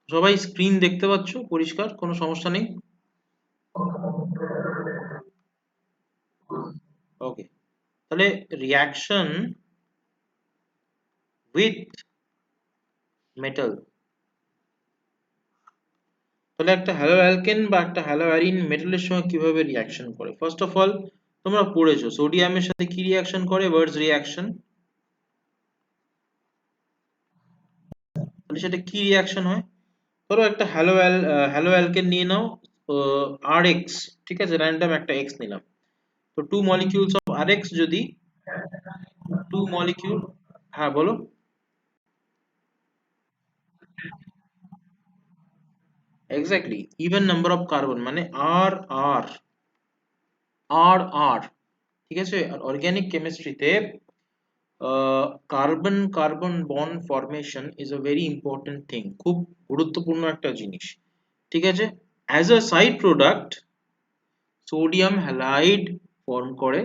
সবাই স্ক্রিন দেখতে পাচ্ছ পরিষ্কার, কোনো সমস্যা নেই? ওকে, তাহলে রিয়াকশন উইথ মেটাল, তাহলে একটা হ্যালো অ্যালকেন বা একটা হ্যালো অ্যারিন মেটালের সঙ্গে কিভাবে রিয়াকশন করে। ফার্স্ট অফ অল তোমরা পড়েছো সোডিয়ামের সাথে কি রিয়াকশন করে, বার্জ রিয়াকশন। তাহলে সেটা কি রিয়াকশন হয়? ধরো একটা হ্যালো অ্যালকেন নিয়ে নাও, আর এক্স, ঠিক আছে, র্যান্ডম একটা এক্স নিলাম। তো টু মলিকিউলস অফ আর এক্স যদি টু মলিকিউল, হ্যাঁ বলো। Exactly, even number of carbon মানে আর আর আর আর, ঠিক আছে। আর অর্গানিক কেমিস্ট্রিতে carbon carbon bond formation is a very important thing, খুব গুরুত্বপূর্ণ একটা জিনিস, ঠিক আছে। As a side product sodium halide form করে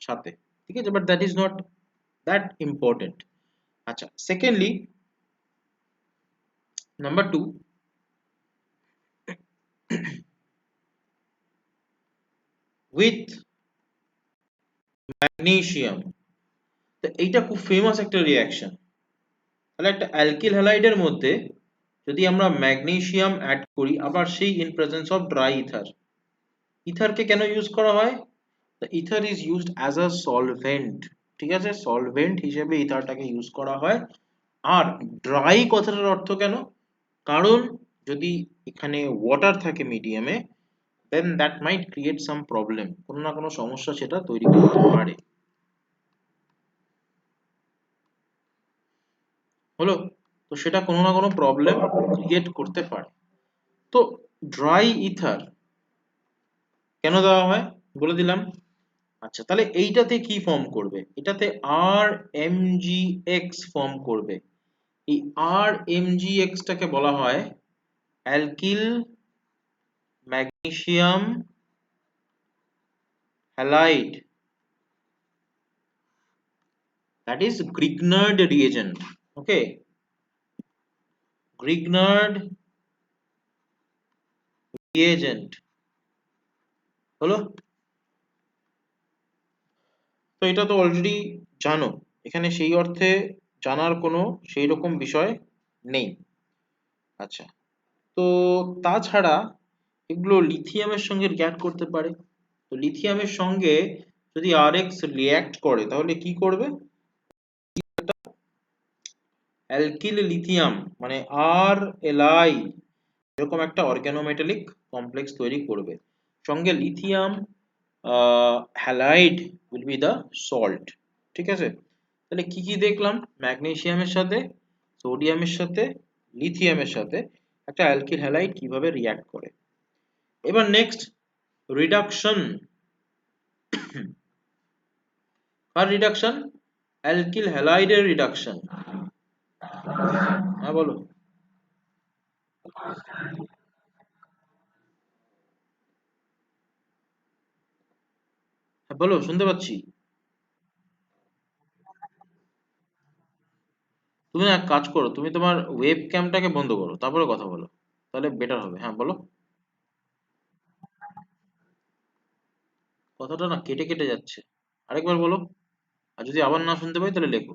সাথে, ঠিক আছে, but that is not that important. আচ্ছা, secondly, number two, with magnesium, তো এইটা খুব ফেমাস একটা রিয়াকশন। তাহলে একটা অ্যালকিল হ্যালাইডের মধ্যে যদি আমরা ম্যাগনেসিয়াম অ্যাড করি, আবার সেই in presence of dry ether. ইথারকে কেন ইউজ করা হয়? The ether is used as a solvent, ঠিক আছে, সলভেন্ট হিসেবে ইথারটাকে ইউজ করা হয়। আর ড্রাই কথাটার অর্থ কেন? কারণ যদি এখানে ওয়াটার থাকে মিডিয়ামে, then that might create some problem, কোনো না কোনো সমস্যা সেটা তৈরি করতে পারে। হলো? তো সেটা কোনো না কোনো প্রবলেম ক্রিয়েট করতে পারে। তো ড্রাই ইথার কেন দেওয়া হয় বলে দিলাম। আচ্ছা, তাহলে এইটাতে কি ফর্ম করবে? এটাতে R M G X form করবে। এই আর এম জি এক্স টাকে বলা হয় alkyl magnesium halide, that is Grignard reagent. Okay, Grignard reagent হলো। তো এটা তো অলরেডি জানো, এখানে সেই অর্থে জানার কোনো সেই রকম বিষয় নেই। আচ্ছা, তো তাছাড়া এগুলো লিথিয়ামের সঙ্গে রিঅ্যাক্ট করতে পারে। তো লিথিয়ামের সঙ্গে যদি আর এক্স রিঅ্যাক্ট করে তাহলে কি করবে? অ্যালকিল লিথিয়াম মানে আর এল আই, এরকম একটা অর্গানোমেটালিক কমপ্লেক্স তৈরি করবে। সঙ্গে lithium halide will be the salt, ঠিক আছে। তাহলে কি কি দেখলাম? ম্যাগনেসিয়ামের সাথে, সোডিয়ামের সাথে, লিথিয়ামের সাথে একটা অ্যালকিল হ্যালাইড কিভাবে রিঅ্যাক্ট করে। এবার নেক্সট, রিডাকশন। আর রিডাকশন, অ্যালকিল হ্যালাইডের রিডাকশন। হ্যাঁ বলো। হ্যাঁ বলো, শুনতে পাচ্ছি। তুমি না এক কাজ করো, তুমি তোমার ওয়েব ক্যামটাকে বন্ধ করো, তারপরে কথা বলো, তাহলে বেটার হবে। হ্যাঁ বলো। কথাটা না কেটে কেটে যাচ্ছে, আরেকবার বলো। আর যদি আবার না শুনতে পাই তাহলে লেখো।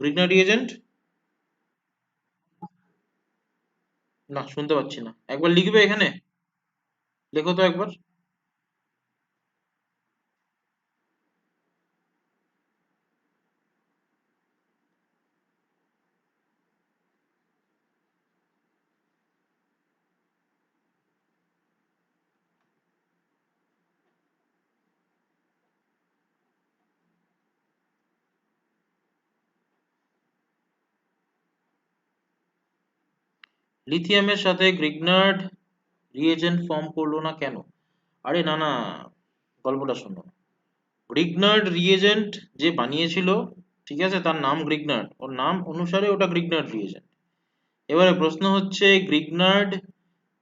গ্রিগনার রিএজেন্ট, না শুনতে পাচ্ছি না, একবার লিখবে এখানে, লেখো তো একবার। লিথিয়ামের সাথে গ্রিগনার্ড রিএজেন্ট ফর্ম করলো না কেন? আরে না না, গল্পটা শোনো। গ্রিগনার্ড রিএজেন্ট যে বানিয়েছিল, ঠিক আছে, তার নাম গ্রিগনার্ড, ওর নাম অনুসারে ওটা গ্রিগনার্ড রিএজেন্ট। এবারে প্রশ্ন হচ্ছে, গ্রিগনার্ড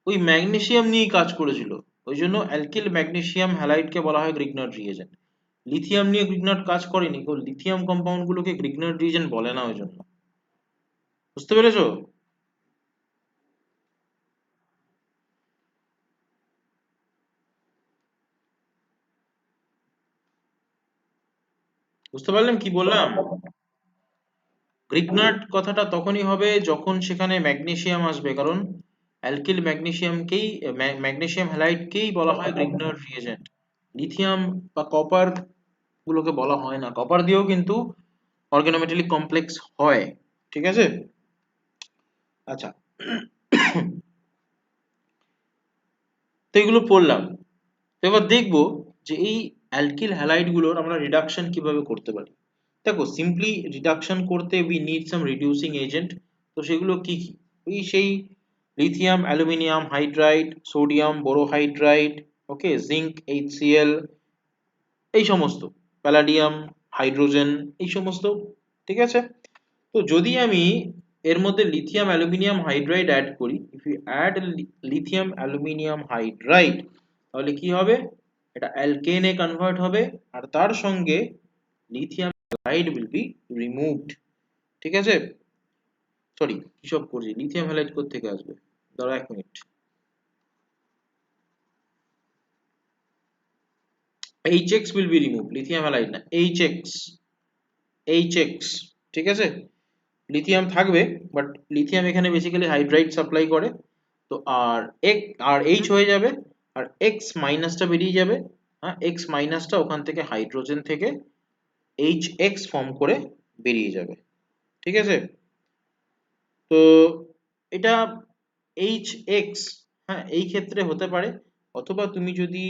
ওই ম্যাগনেসিয়াম নিয়েই কাজ করেছিল, ওই জন্য অ্যালকিল ম্যাগনেসিয়াম হ্যালাইডকে বলা হয় গ্রিগনার্ড রিএজেন্ট। লিথিয়াম নিয়ে গ্রিগনার্ড কাজ করেনি, লিথিয়াম কম্পাউন্ড গুলোকে গ্রিগনার্ড রিএজেন্ট বলে না ওই জন্য। বুঝতে পেরেছো? বুঝতে পারলেন কি বললাম? গ্রিগনার্ড কথাটা তখনই হবে যখন সেখানে ম্যাগনেসিয়াম আসবে, কারণ অ্যালকিল ম্যাগনেসিয়ামকেই ম্যাগনেসিয়াম হ্যালাইডকেই বলা হয় গ্রিগনার্ড রিএজেন্ট। লিথিয়াম বা কপার গুলোকে বলা হয় না। কপার দিয়েও কিন্তু অর্গানোমেটালিক কমপ্লেক্স হয়, ঠিক আছে? আচ্ছা, তো এগুলো পড়লাম। তো এবার দেখবো যে এই অ্যালকিল হ্যালাইড গুলোর আমরা রিডাকশন কিভাবে করতে পারি। দেখো, সিম্পলি রিডাকশন করতে we need some reducing agent. তো সেগুলো কি কি? ওই সেই লিথিয়াম অ্যালুমিনিয়াম হাইড্রাইড, সোডিয়াম বোরোহাইড্রাইড, ওকে, জিঙ্ক HCl, এই সমস্ত, প্যালাডিয়াম, হাইড্রোজেন, এই সমস্ত, ঠিক আছে? তো যদি আমি এর মধ্যে লিথিয়াম অ্যালুমিনিয়াম হাইড্রাইড অ্যাড করি, if you add lithium aluminium hydride, তাহলে কি হবে? এটা অ্যালকেনে কনভার্ট হবে, আর তার সঙ্গে lithium halide will be removed, ঠিক আছে? সরি, কি সব করছি, লিথিয়াম হ্যালাইড কোথা থেকে আসবে? দাঁড়াও 1 minute. HX will be removed, lithium halide না, HX, ঠিক আছে? লিথিয়াম থাকবে, বাট লিথিয়াম এখানে বেসিক্যালি হাইড্রাইড সাপ্লাই করে। তো আর এক আর H হয়ে যাবে, আর X মাইনাসটা বেরিয়ে যাবে। হ্যাঁ, X মাইনাসটা ওখান থেকে হাইড্রোজেন থেকে HX ফর্ম করে বেরিয়ে যাবে, ঠিক আছে? তো এটা HX, হ্যাঁ, এই ক্ষেত্রে হতে পারে। অথবা তুমি যদি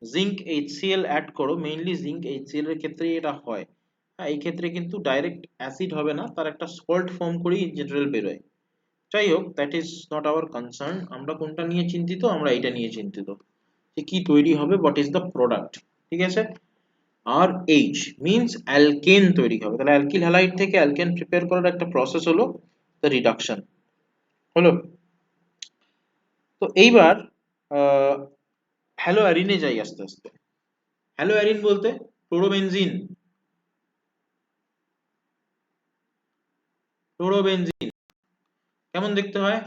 জিঙ্ক HCl অ্যাড করো, মেইনলি জিঙ্ক HCl এর ক্ষেত্রেই এটা হয়। হ্যাঁ, এই ক্ষেত্রে কিন্তু ডাইরেক্ট অ্যাসিড হবে না, তার একটা সল্ট ফর্ম করেই জেনারেল বেরোয়। যাই হোক, that is not our concern. আমরা কোনটা নিয়ে চিন্তিত? আমরা এটা নিয়ে চিন্তিত যে কি তৈরি হবে, হোয়াট ইজ দ্য প্রোডাক্ট, ঠিক আছে? আর এইচ মিন্স অ্যালকেন তৈরি হবে। তাহলে অ্যালকিল হ্যালাইড থেকে অ্যালকেন প্রিপেয়ার করার একটা প্রসেস হলো দ্য রিডাকশন, হলো। তো এইবার হ্যালো অ্যারিনে যাই আস্তে আস্তে। হ্যালো অ্যারিন বলতে ক্লোরোবেনজিন। ক্লোরোবেনজিন কেমন দেখতে হয়?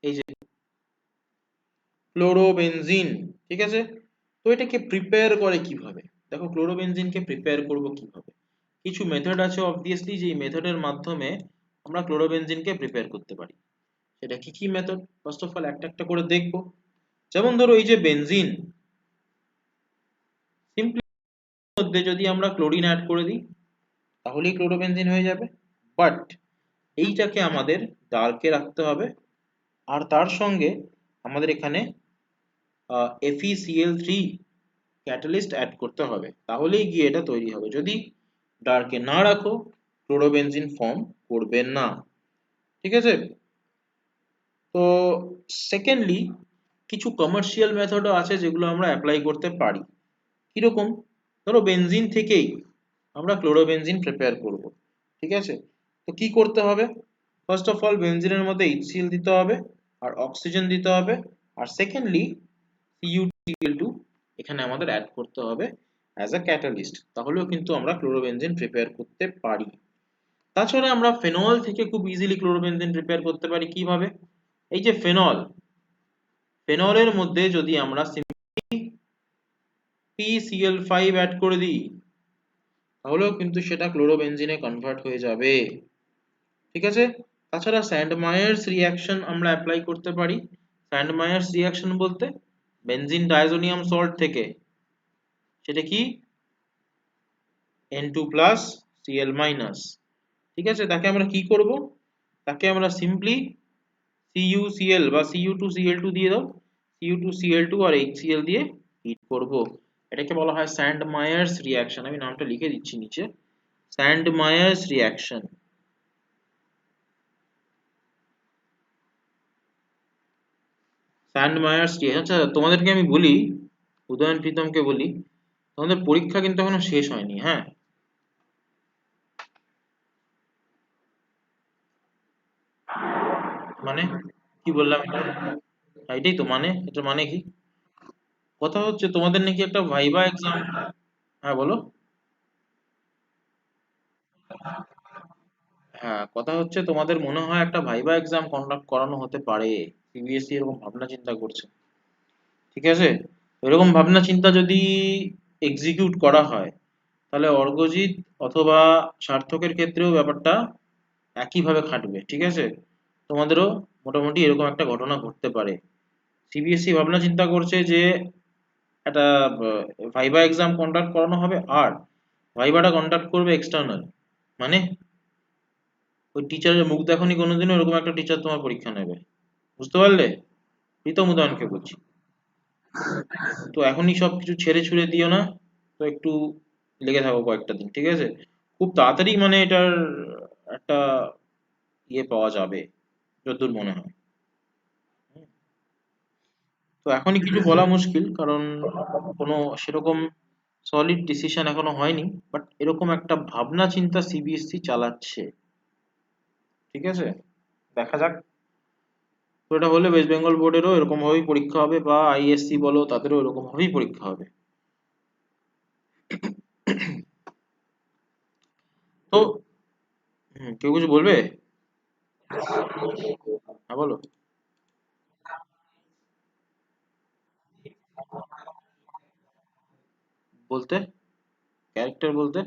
এই যে ক্লোরোবেনজিন, ঠিক আছে? তো এটাকে প্রিপেয়ার করে কিভাবে? দেখো, ক্লোরোবেনজিনকে প্রিপেয়ার করব কিভাবে? কিছু মেথড আছে অবভিয়াসলি, যে মেথডের মাধ্যমে আমরা ক্লোরোবেনজিনকে প্রিপেয়ার করতে পারি। সেটা কি কি মেথড? ফার্স্ট অফ অল একটা একটা করে দেখবো। যেমন ধরো, এই যে বেনজিন, সিম্পলি মধ্যে যদি আমরা ক্লোরিন অ্যাড করে দিই, তাহলেই ক্লোরোবেনজিন হয়ে যাবে। বাট এইটাকে আমাদের ডার্কে রাখতে হবে, আর তার সঙ্গে আমাদের এখানে FeCl3 ক্যাটালিস্ট অ্যাড করতে হবে, তাহলেই গিয়ে এটা তৈরি হবে। যদি ডার্কে না রাখো, ক্লোরোবেনজিন ফর্ম করবে না, ঠিক আছে? তো সেকেন্ডলি, কিছু কমার্শিয়াল মেথডও আছে যেগুলো আমরা অ্যাপ্লাই করতে পারি। কিরকম? ধরো, বেনজিন থেকেই আমরা ক্লোরোবেনজিন প্রিপেয়ার করব, ঠিক আছে? তো কি করতে হবে? ফার্স্ট অফ অল বেনজিনের মধ্যে HCl দিতে হবে, আর অক্সিজেন দিতে হবে, আর সেকেন্ডলি CuCl2 এখানে আমাদের অ্যাড করতে হবে অ্যাজ আ ক্যাটালিস্ট, তাহলেও কিন্তু আমরা ক্লোরোবেনজিন প্রিপেয়ার করতে পারি। তাছাড়া আমরা ফেনল থেকে খুব ইজিলি ক্লোরোবেনজিন প্রিপেয়ার করতে পারি। কিভাবে? এই যে ফেনল, ফেনলের মধ্যে যদি আমরা PCl5 অ্যাড করে দিই, তাহলেও কিন্তু সেটা ক্লোরোবেনজিনে কনভার্ট হয়ে যাবে, ঠিক আছে? তাছাড়া স্যান্ডমায়ার্স রিঅ্যাকশন আমরা অ্যাপ্লাই করতে পারি। স্যান্ডমায়ার্স রিঅ্যাকশন বলতে বেনজিন ডাইজোনিয়াম সল্ট থেকে, সেটা কি? N2+ Cl-, ঠিক আছে? তাকে আমরা কি করব? তাকে আমরা সিম্পলি CuCl বা Cu2Cl2 দিয়ে দাও, Cu2Cl2 আর HCl দিয়ে হিট করব। এটাকে বলা হয় স্যান্ডমায়ার্স রিঅ্যাকশন। আমি নামটা লিখে দিচ্ছি নিচে, স্যান্ডমায়ার্স রিঅ্যাকশন। স্যান্ডমায়ার্স রিঅ্যাকশন। আচ্ছা, তোমাদেরকে আমি বলি, উদয়ন প্রীতমকে বলি, তোমাদের পরীক্ষা কিন্তু এখনো শেষ হয়নি, হ্যাঁ? মানে কি বললাম এটা? এটাই তো মানে, এটা মানে কি? কথা হচ্ছে তোমাদের নাকি একটা ভাইবা এক্সাম। হ্যাঁ, বলো। হ্যাঁ, কথা হচ্ছে তোমাদের মনে হয় একটা ভাইবা এক্সাম কন্ডাক্ট করানো হতে পারে। CBSE এরকম ভাবনা চিন্তা করছে, ঠিক আছে? এরকম ভাবনা চিন্তা যদি এক্সিকিউট করা হয়, তাহলে অর্গজিৎ অথবা সার্থকের ক্ষেত্রেও ব্যাপারটা একইভাবে খাটবে। ঠিক আছে, তোমাদেরও মোটামুটি এরকম একটা ঘটনা ঘটতে পারে। সিবিএসই ভাবনা চিন্তা করছে যে একটা ভাইবা এক্সাম কন্ডাক্ট করানো হবে, আর ভাইবাটা কন্ডাক্ট করবে এক্সটার্নাল। মানে ওই টিচারের মুখ দেখনি কোনোদিনও, এরকম একটা টিচার তোমার পরীক্ষা নেবে। বুঝতে পারলে? প্রীতম উদাহরণকে বলছি। তো এখনই সবকিছু ছেড়ে ছুড়ে দিও না, তো একটু লেগে থাকো কয়েকটা দিন। ঠিক আছে, খুব তাড়াতাড়ি মানে এটার একটা ইয়ে পাওয়া যাবে যতদূর মনে হয়। তো এখনই কিছু বলা মুশকিল, কারণ কোনো সেরকম সলিড ডিসিশন এখনো হয়নি, বাট এরকম একটা ভাবনা চিন্তা সিবিএসসি চালাচ্ছে। ঠিক আছে, দেখা যাক। তো এটা হলে ওয়েস্ট বেঙ্গল বোর্ডেরও এরকম ভাবেই পরীক্ষা হবে, বা আইএসসি বলো তাদেরও এরকম ভাবেই পরীক্ষা হবে। তো কেউ কিছু বলবে? হ্যাঁ বলো। বলতে ক্যারেক্টার বলতে?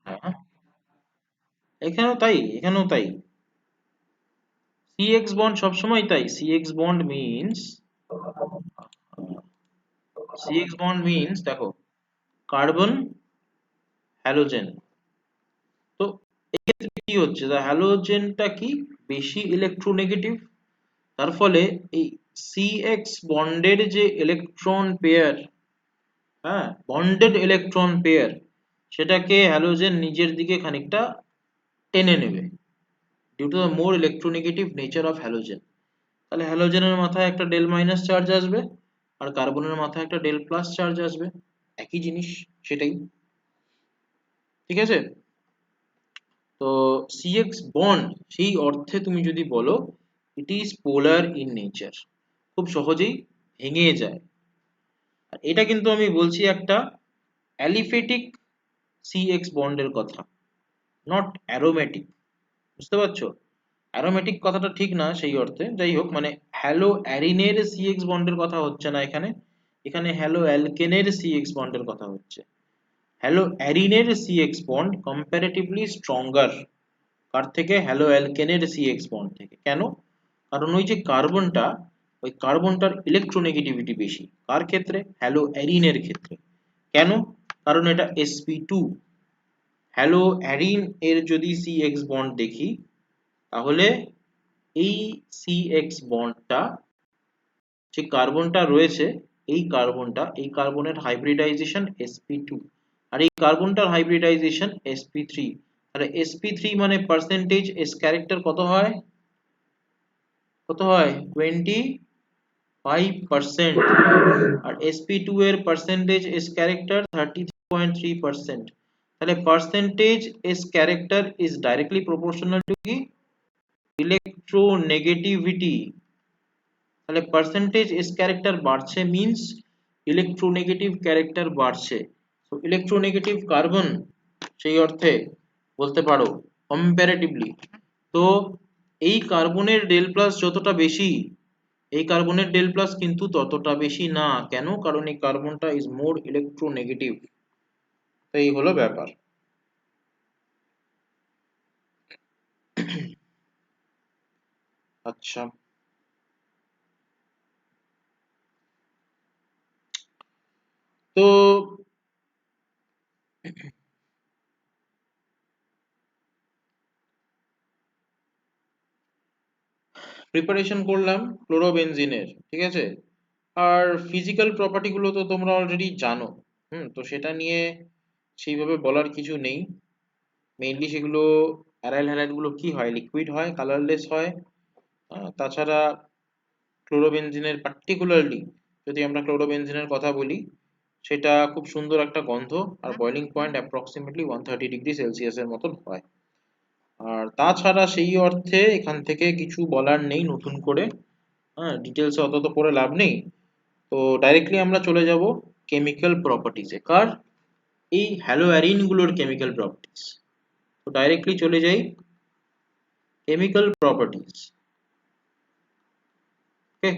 হ্যাঁ, এখানেও তাই, এখানেও তাই। সিএক্স বন্ড সবসময় তাই। CX bond means, CX bond means দেখো, কার্বন হ্যালোজেন। তো এক্ষেত্রে কি হচ্ছে, দা হ্যালোজেনটা কি বেশি ইলেকট্রোনেগেটিভ, তার ফলে এই সিএক্স বন্ডের যে ইলেকট্রন পেয়ার, হ্যাঁ বন্ডেড ইলেকট্রন পেয়ার, সেটাকে হ্যালোজেন নিজের দিকে খানিকটা টেনে নেবে, due to the more electronegative nature of halogen. তাহলে হ্যালোজেনের মাথায় একটা ডেল মাইনাস চার্জ আসবে, আর কার্বনের মাথায় একটা ডেল প্লাস চার্জ আসবে। একই জিনিস, সেটাই। ঠিক আছে, তো সিএক্স বন্ড সেই অর্থে তুমি যদি বলো, it is polar in nature, খুব সহজেই ভেঙে যায়। আর এটা কিন্তু আমি বলছি একটা অ্যালিফেটিক সিএক্স বন্ডের কথা, নট অ্যারোমেটিক। বুঝতে পারছো? অ্যারোমেটিক কথাটা ঠিক না সেই অর্থে, যাই হোক, মানে হ্যালো অ্যারিনের সিএক্স বন্ডের কথা হচ্ছে না এখানে, এখানে হ্যালো অ্যালকেনের সিএক্স বন্ডের কথা হচ্ছে। হ্যালো অ্যারিনের সিএক্স বন্ড কম্পারেটিভলি স্ট্রঙ্গার কার থেকে? হ্যালো অ্যালকেনের সিএক্স বন্ড থেকে। কেন? কারণ ওই যে কার্বনটা, ওই কার্বনটার ইলেকট্রোনেগেটিভিটি বেশি কার ক্ষেত্রে? হ্যালো অ্যারিনের ক্ষেত্রে। কেন? কারণ এটা sp2। হ্যালো অ্যারিন এর যদি সিএক্স বন্ড দেখি, তাহলে এই সিএক্স বন্ডটা, যে কার্বনটা রয়েছে, এই কার্বনের হাইব্রিডাইজেশন sp2, আর এই কার্বনটার হাইব্রিডাইজেশন sp3। তাহলে sp3 মানে পার্সেন্টেজ এস ক্যারেক্টার কত হয়? কত হয়? 25%। আর sp2 এর পার্সেন্টেজ এস ক্যারেক্টার 33.3%। তাহলে percentage S character is directly proportional to কি? ইলেকট্রোনেগেটিভিটি। তাহলে পার্সেন্টেজ এস ক্যারেক্টার বাড়ছে মিন্স ইলেকট্রোনেগেটিভ ক্যারেক্টার বাড়ছে। তো ইলেকট্রোনেগেটিভ কার্বন সেই অর্থে বলতে পারো কম্পারেটিভলি। তো এই কার্বনের ডেল প্লাস যতটা বেশি, এই কার্বনের ডেল প্লাস কিন্তু ততটা বেশি না। কেন? কারণ এই কার্বনটা ইজ মোর ইলেকট্রোনেগেটিভ। তো এই হলো ব্যাপার। আচ্ছা, তো প্রিপারেশন করলাম ক্লোরোবেনজিনের। ঠিক আছে, আর ফিজিক্যাল প্রপার্টি গুলো তো তোমরা অলরেডি জানো। তো সেটা নিয়ে সেইভাবে বলার কিছু নেই। মেইনলি সেগুলো অ্যারাইল হ্যালাইড গুলো কি হয়, লিকুইড হয়, কালারলেস হয়। তাছাড়া ক্লোরোবেনজিনের পার্টিকুলারলি যদি আমরা ক্লোরোবেনজিনের কথা বলি, সেটা খুব সুন্দর একটা গন্ধ, আর বয়লিং পয়েন্ট অ্যাপ্রক্সিমেটলি 130°C এর মতন হয়। আর তাছাড়া সেই অর্থে এখান থেকে কিছু বলার নেই নতুন করে। হ্যাঁ, ডিটেলসে অত তো পড়ে লাভ নেই। তো ডাইরেক্টলি আমরা চলে যাব কেমিক্যাল প্রপার্টিজে। কার? এই হ্যালোঅ্যারিন গুলোর কেমিক্যাল প্রপার্টিজ। তো ডাইরেক্টলি চলে যাই chemical properties. Okay,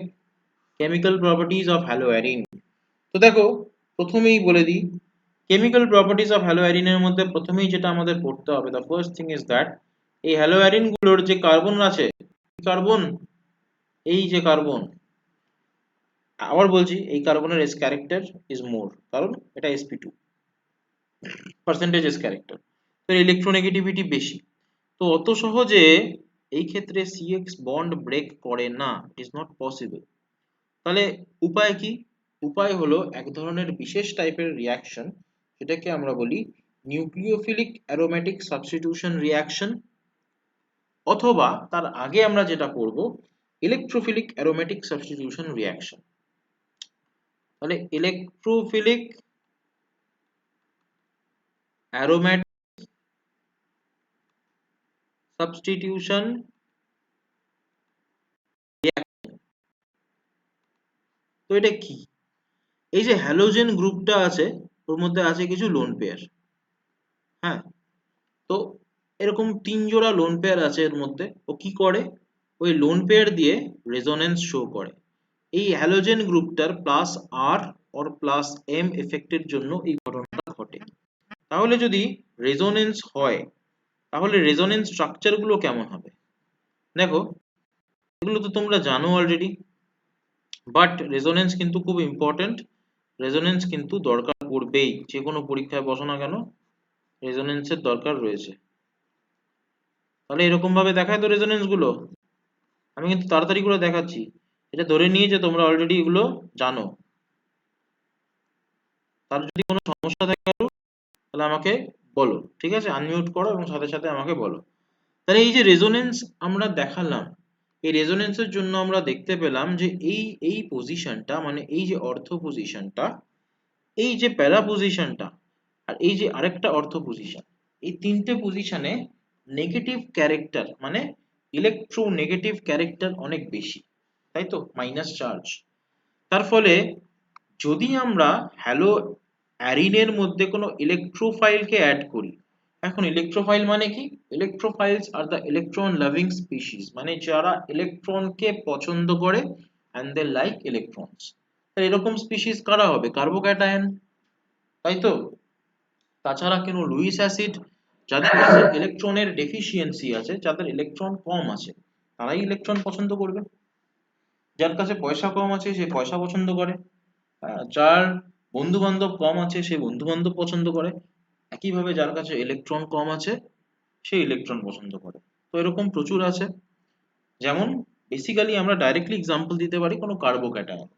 chemical properties of haloarene. তো দেখো প্রথমেই বলে দিই, কেমিক্যাল প্রপার্টিজ অফ হ্যালোঅ্যারিনের মধ্যে প্রথমেই যেটা আমাদের পড়তে হবে, the first thing is that এই হ্যালোঅ্যারিন গুলোর যে কার্বন আছে, কার্বন, এই যে কার্বন, আবার বলছি এই কার্বনের এস ক্যারেক্টার ইজ মোর, কারণ এটা sp2 পার্সেন্টেজ এস ক্যারেক্টার, তো ইলেকট্রোনেগেটিভিটি বেশি। তো অত সহজে এই ক্ষেত্রে CX বন্ড ব্রেক করে না, ইট ইজ নট পসিবল। তাহলে উপায় কি? উপায় হলো এক ধরনের বিশেষ টাইপের রিয়াকশন, যেটাকে আমরা বলি নিউক্লিওফিলিক অ্যারোমেটিক সাবস্টিটিউশন রিয়াকশন, অথবা তার আগে আমরা যেটা করব ইলেকট্রোফিলিক অ্যারোমেটিক সাবস্টিটিউশন রিয়াকশন। তাহলে ইলেকট্রোফিলিক অ্যারোমেটিক সাবস্টিটিউশন রিয়াকশন, তো এটা কি? এই যে হ্যালোজেন গ্রুপটা আছে ওর মধ্যে আছে কিছু লোন পেয়ার, হ্যাঁ, তো এরকম 3 জোড়া লোন পেয়ার আছে এর মধ্যে। ও কি করে? ওই লোন পেয়ার দিয়ে রেজোনেন্স শো করে। এই হ্যালোজেন গ্রুপটার প্লাস আর অর প্লাস এম এফেক্টের জন্য এই ঘটনাটা ঘটে। তাহলে যদি রেজোনেন্স হয়, তাহলে রেজোনেন্স স্ট্রাকচার গুলো কেমন হবে? দেখো এগুলো তো তোমরা জানো অলরেডি, বাট রেজোনেন্স কিন্তু খুব ইম্পর্টেন্ট। রেজোনেন্স কিন্তু দরকার পড়বেই, যে কোনো পরীক্ষায় বসো না কেন রেজোনেন্সের দরকার রয়েছে। তাহলে এরকম ভাবে দেখায় তো রেজোনেন্স গুলো, আমি কিন্তু তাড়াতাড়ি করে দেখাচ্ছি, এটা ধরে নিয়ে যে তোমরা অলরেডি এগুলো জানো। তার যদি কোনো সমস্যা থাকে তাহলে আমাকে বলো, ঠিক আছে? আনমিউট করো এবং সাথে সাথে আমাকে বলো। তাহলে এই যে রেজোনেন্স আমরা দেখালাম, এই রেজোনেন্সের জন্য আমরা দেখতে পেলাম যে এই এই পজিশনটা, মানে এই যে অর্থ পজিশনটা, এই যে প্যারা পজিশনটা, আর এই যে আরেকটা অর্থ পজিশন, এই তিনটে পজিশনে নেগেটিভ ক্যারেক্টার, মানে ইলেকট্রোনেগেটিভ ক্যারেক্টার অনেক বেশি, তাই তো, মাইনাস চার্জ। তার ফলে যদি আমরা হ্যালো অ্যারিনের মধ্যে কোনো ইলেকট্রোফাইলকে অ্যাড করি, এখন ইলেকট্রোফাইল মানে কি? Electrophiles are the electron loving species, মানে যারা ইলেকট্রনকে পছন্দ করে অ্যান্ড দে লাইক ইলেকট্রনস। এরকম স্পিসিস কারা হবে? কার্বোক্যাটায়ন, তাই তো। তাছাড়া কেন লুইস অ্যাসিড, যাদের কাছে ইলেকট্রনের ডেফিসিয়েন্সি আছে, যাদের ইলেকট্রন কম আছে, তারাই ইলেকট্রন পছন্দ করবে। যার কাছে পয়সা কম আছে সে পয়সা পছন্দ করে, যার বন্ধু বান্ধব কম আছে সে বন্ধু বান্ধব পছন্দ করে, একইভাবে যার কাছে ইলেকট্রন কম আছে সে ইলেকট্রন পছন্দ করে। তো এরকম প্রচুর আছে, যেমন বেসিক্যালি আমরা ডাইরেক্টলি এক্সাম্পল দিতে পারি কোনো কার্বোক্যাটায়ন।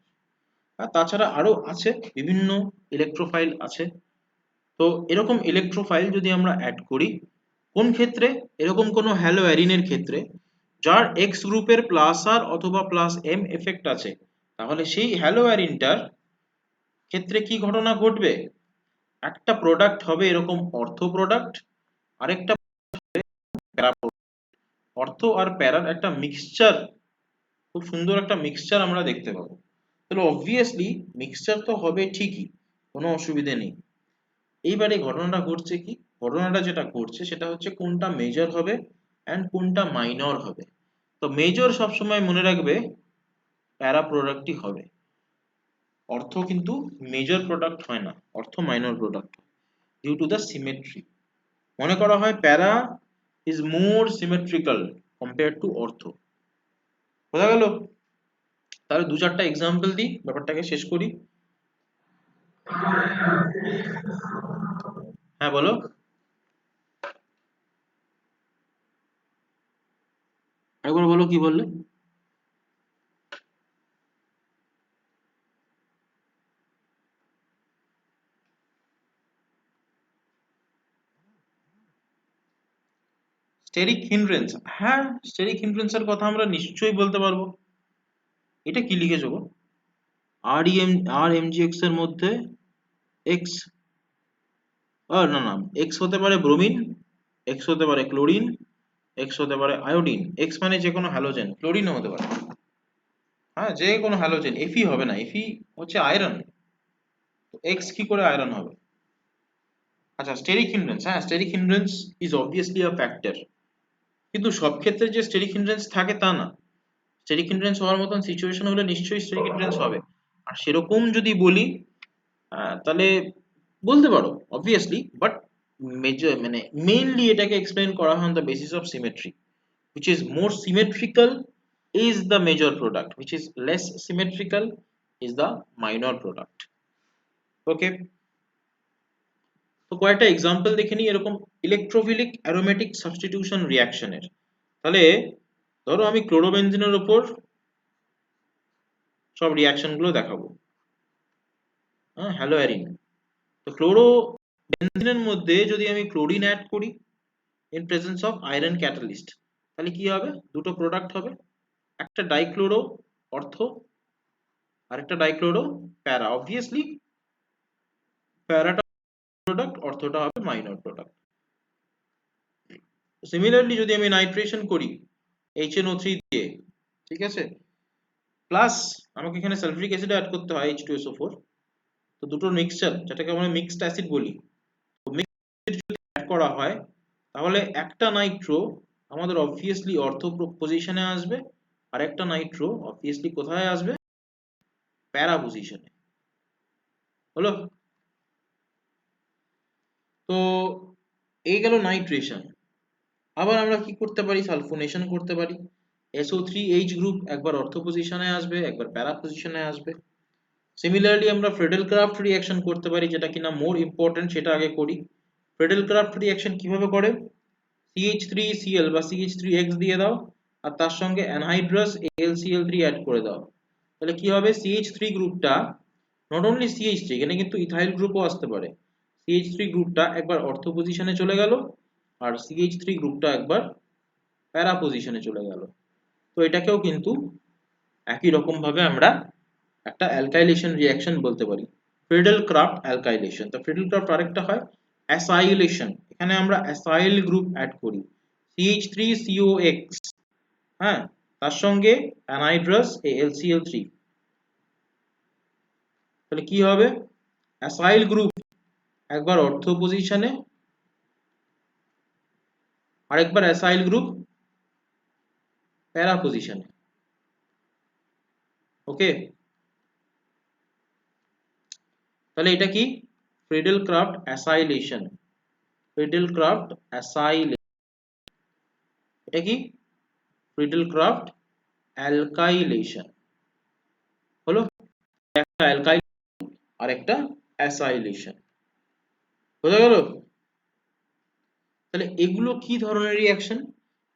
আর তাছাড়া আরো আছে বিভিন্ন ইলেকট্রোফাইল আছে। তো এরকম ইলেকট্রোফাইল যদি আমরা অ্যাড করি, কোন ক্ষেত্রে? এরকম কোনো হ্যালো অ্যারিনের ক্ষেত্রে যার এক্স গ্রুপের প্লাস আর অথবা প্লাস এম এফেক্ট আছে, তাহলে সেই হ্যালো অ্যারিনটার ক্ষেত্রে কি ঘটনা ঘটবে? একটা প্রোডাক্ট হবে এরকম অর্থ প্রোডাক্ট, আরেকটা প্যারা প্রোডাক্ট। অর্থ আর প্যারার একটা মিক্সচার, খুব সুন্দর একটা মিক্সচার আমরা দেখতে পাবো। তাহলে অবভিয়াসলি মিক্সচার তো হবে ঠিকই, কোনো অসুবিধে নেই। এইবারে ঘটনাটা ঘটছে কি? ঘটনাটা যেটা ঘটছে সেটা হচ্ছে কোনটা মেজর হবে অ্যান্ড কোনটা মাইনর হবে। তো মেজর সবসময় মনে রাখবে প্যারা প্রোডাক্টই হবে, অর্থ কিন্তু মেজর প্রোডাক্ট হয় না, ortho minor product, due to the symmetry. মনে করা হয় para is more symmetrical compare to ortho. বোঝা গেল? তাহলে দু চারটা এক্সাম্পল দিই, ব্যাপারটাকে শেষ করি। হ্যাঁ বলো। একবার বলো কি বললে? স্টেরিক হিন্ড্রেন্স, হ্যাঁ স্টেরিক হিন্ড্রেন্সের কথা আমরা নিশ্চয়ই বলতে পারবো। এটা কি লিখেছো গো? আর এম জি এক্স এর মধ্যে এক্স, না না, এক্স হতে পারে ব্রোমিন, এক্স হতে পারে ক্লোরিন, এক্স হতে পারে আয়োডিন। এক্স মানে যে কোনো হ্যালোজেন, ক্লোরিনও হতে পারে, হ্যাঁ যে কোনো হ্যালোজেন। এফি হবে না, এফি হচ্ছে আয়রন, তো এক্স কি করে আয়রন হবে? আচ্ছা স্টেরিক হিন্ড্রেন্স, হ্যাঁ steric hindrance is obviously a factor, কিন্তু সব ক্ষেত্রে যে স্টেরিক হিন্ড্রেন্স থাকে তা না। স্টেরিক হিন্ড্রেন্স হওয়ার মতন সিচুয়েশন হলে নিশ্চয়ই স্টেরিক হিন্ড্রেন্স হবে। আর সেরকম যদি বলি তাহলে বলতে পারো অবভিয়াসলি, বাট মেজর মানে মেইনলি এটাকে এক্সপ্লেন করা হয় on the basis of symmetry, which is more symmetrical is the major product, which is less symmetrical is the minor product. ওকে, তো কয়েকটা এক্সাম্পল দেখে নিই এরকম ইলেকট্রোফিলিক অ্যারোমেটিক সাবস্টিটিউশন রিঅ্যাকশনের। তাহলে ধরো আমি ক্লোরোবেনজিনের উপর সব রিঅ্যাকশন গুলো দেখাবো। হ্যাঁ, হ্যালোয়ারিন। তো ক্লোরোবেনজিনের মধ্যে যদি আমি ক্লোরিন অ্যাড করি in presence of iron catalyst, তাহলে কি হবে? দুটো প্রোডাক্ট হবে, একটা ডাইক্লোরো অর্থ আর একটা ডাইক্লোরো প্যারা। অবভিয়াসলি প্যারাটা প্রোডাক্ট, অর্থটা হবে মাইনর প্রোডাক্ট। সিমিলারলি যদি আমি নাইট্রেশন করি HNO3 দিয়ে, ঠিক আছে, প্লাস আমাকে এখানে সালফিউরিক অ্যাসিড অ্যাড করতে হয় H2SO4, তো দুটোর মিক্সচার যেটাকে আমরা মিক্সড অ্যাসিড বলি, তো মিক্সড যদি অ্যাড করা হয় তাহলে একটা নাইট্রো আমাদের অবভিয়াসলি অর্থ পজিশনে আসবে, আর একটা নাইট্রো অবভিয়াসলি কোথায় আসবে? প্যারা পজিশনে। হলো? তো এই গেল নাইট্রেশন। আবার আমরা কি করতে পারি? সালফোনেশন করতে পারি। SO3H গ্রুপ একবার অর্থ পজিশনে আসবে, একবার প্যারা পজিশনে আসবে। সিমিলারলি আমরা ফ্রেডেল-ক্রাফট রিঅ্যাকশন করতে পারি, যেটা কিনা মোর ইম্পর্টেন্ট, সেটা আগে করি। ফ্রেডেল-ক্রাফট রিঅ্যাকশন কিভাবে করে? CH3Cl বা CH3X দিয়ে দাও, আর তার সঙ্গে অ্যানহাইড্রাস AlCl3 অ্যাড করে দাও। তাহলে কি হবে? CH3 গ্রুপটা, নট অনলি CH3, এখানে কিন্তু ইথাইল গ্রুপও আসতে পারে। CH3 গ্রুপটা একবার অর্থ পজিশনে চলে গেল, আর CH3 গ্রুপটা একবার প্যারা পজিশনে চলে গেল। তো এটাকেও কিন্তু একই রকম ভাবে আমরা একটা অ্যালকাইলেশন রিঅ্যাকশন বলতে পারি, ফ্রেডেল-ক্রাফট অ্যালকাইলেশন। তো ফ্রেডেল-ক্রাফট আরেকটা হয় অ্যাসাইলেশন। এখানে আমরা অ্যাসাইল গ্রুপ অ্যাড করি, CH3COX, হ্যাঁ, তার সঙ্গে অ্যানহাইড্রাস AlCl3। তাহলে কি হবে? অ্যাসাইল গ্রুপ একবার অর্থ পজিশনে, আরেকবার অ্যাসাইল গ্রুপ প্যারা পজিশনে। ওকে, তাহলে এটা কি? ফ্রেডেল-ক্রাফট অ্যাসাইলেশন। ফ্রেডেল-ক্রাফট অ্যাসাইলেশন। এটা কি? ফ্রেডেল-ক্রাফট অ্যালকাইলেশন। হলো? একটা অ্যালকাইল আর একটা অ্যাসাইলেশন। বোঝা গেল? তাহলে এগুলো কি ধরনের রিঅ্যাকশন?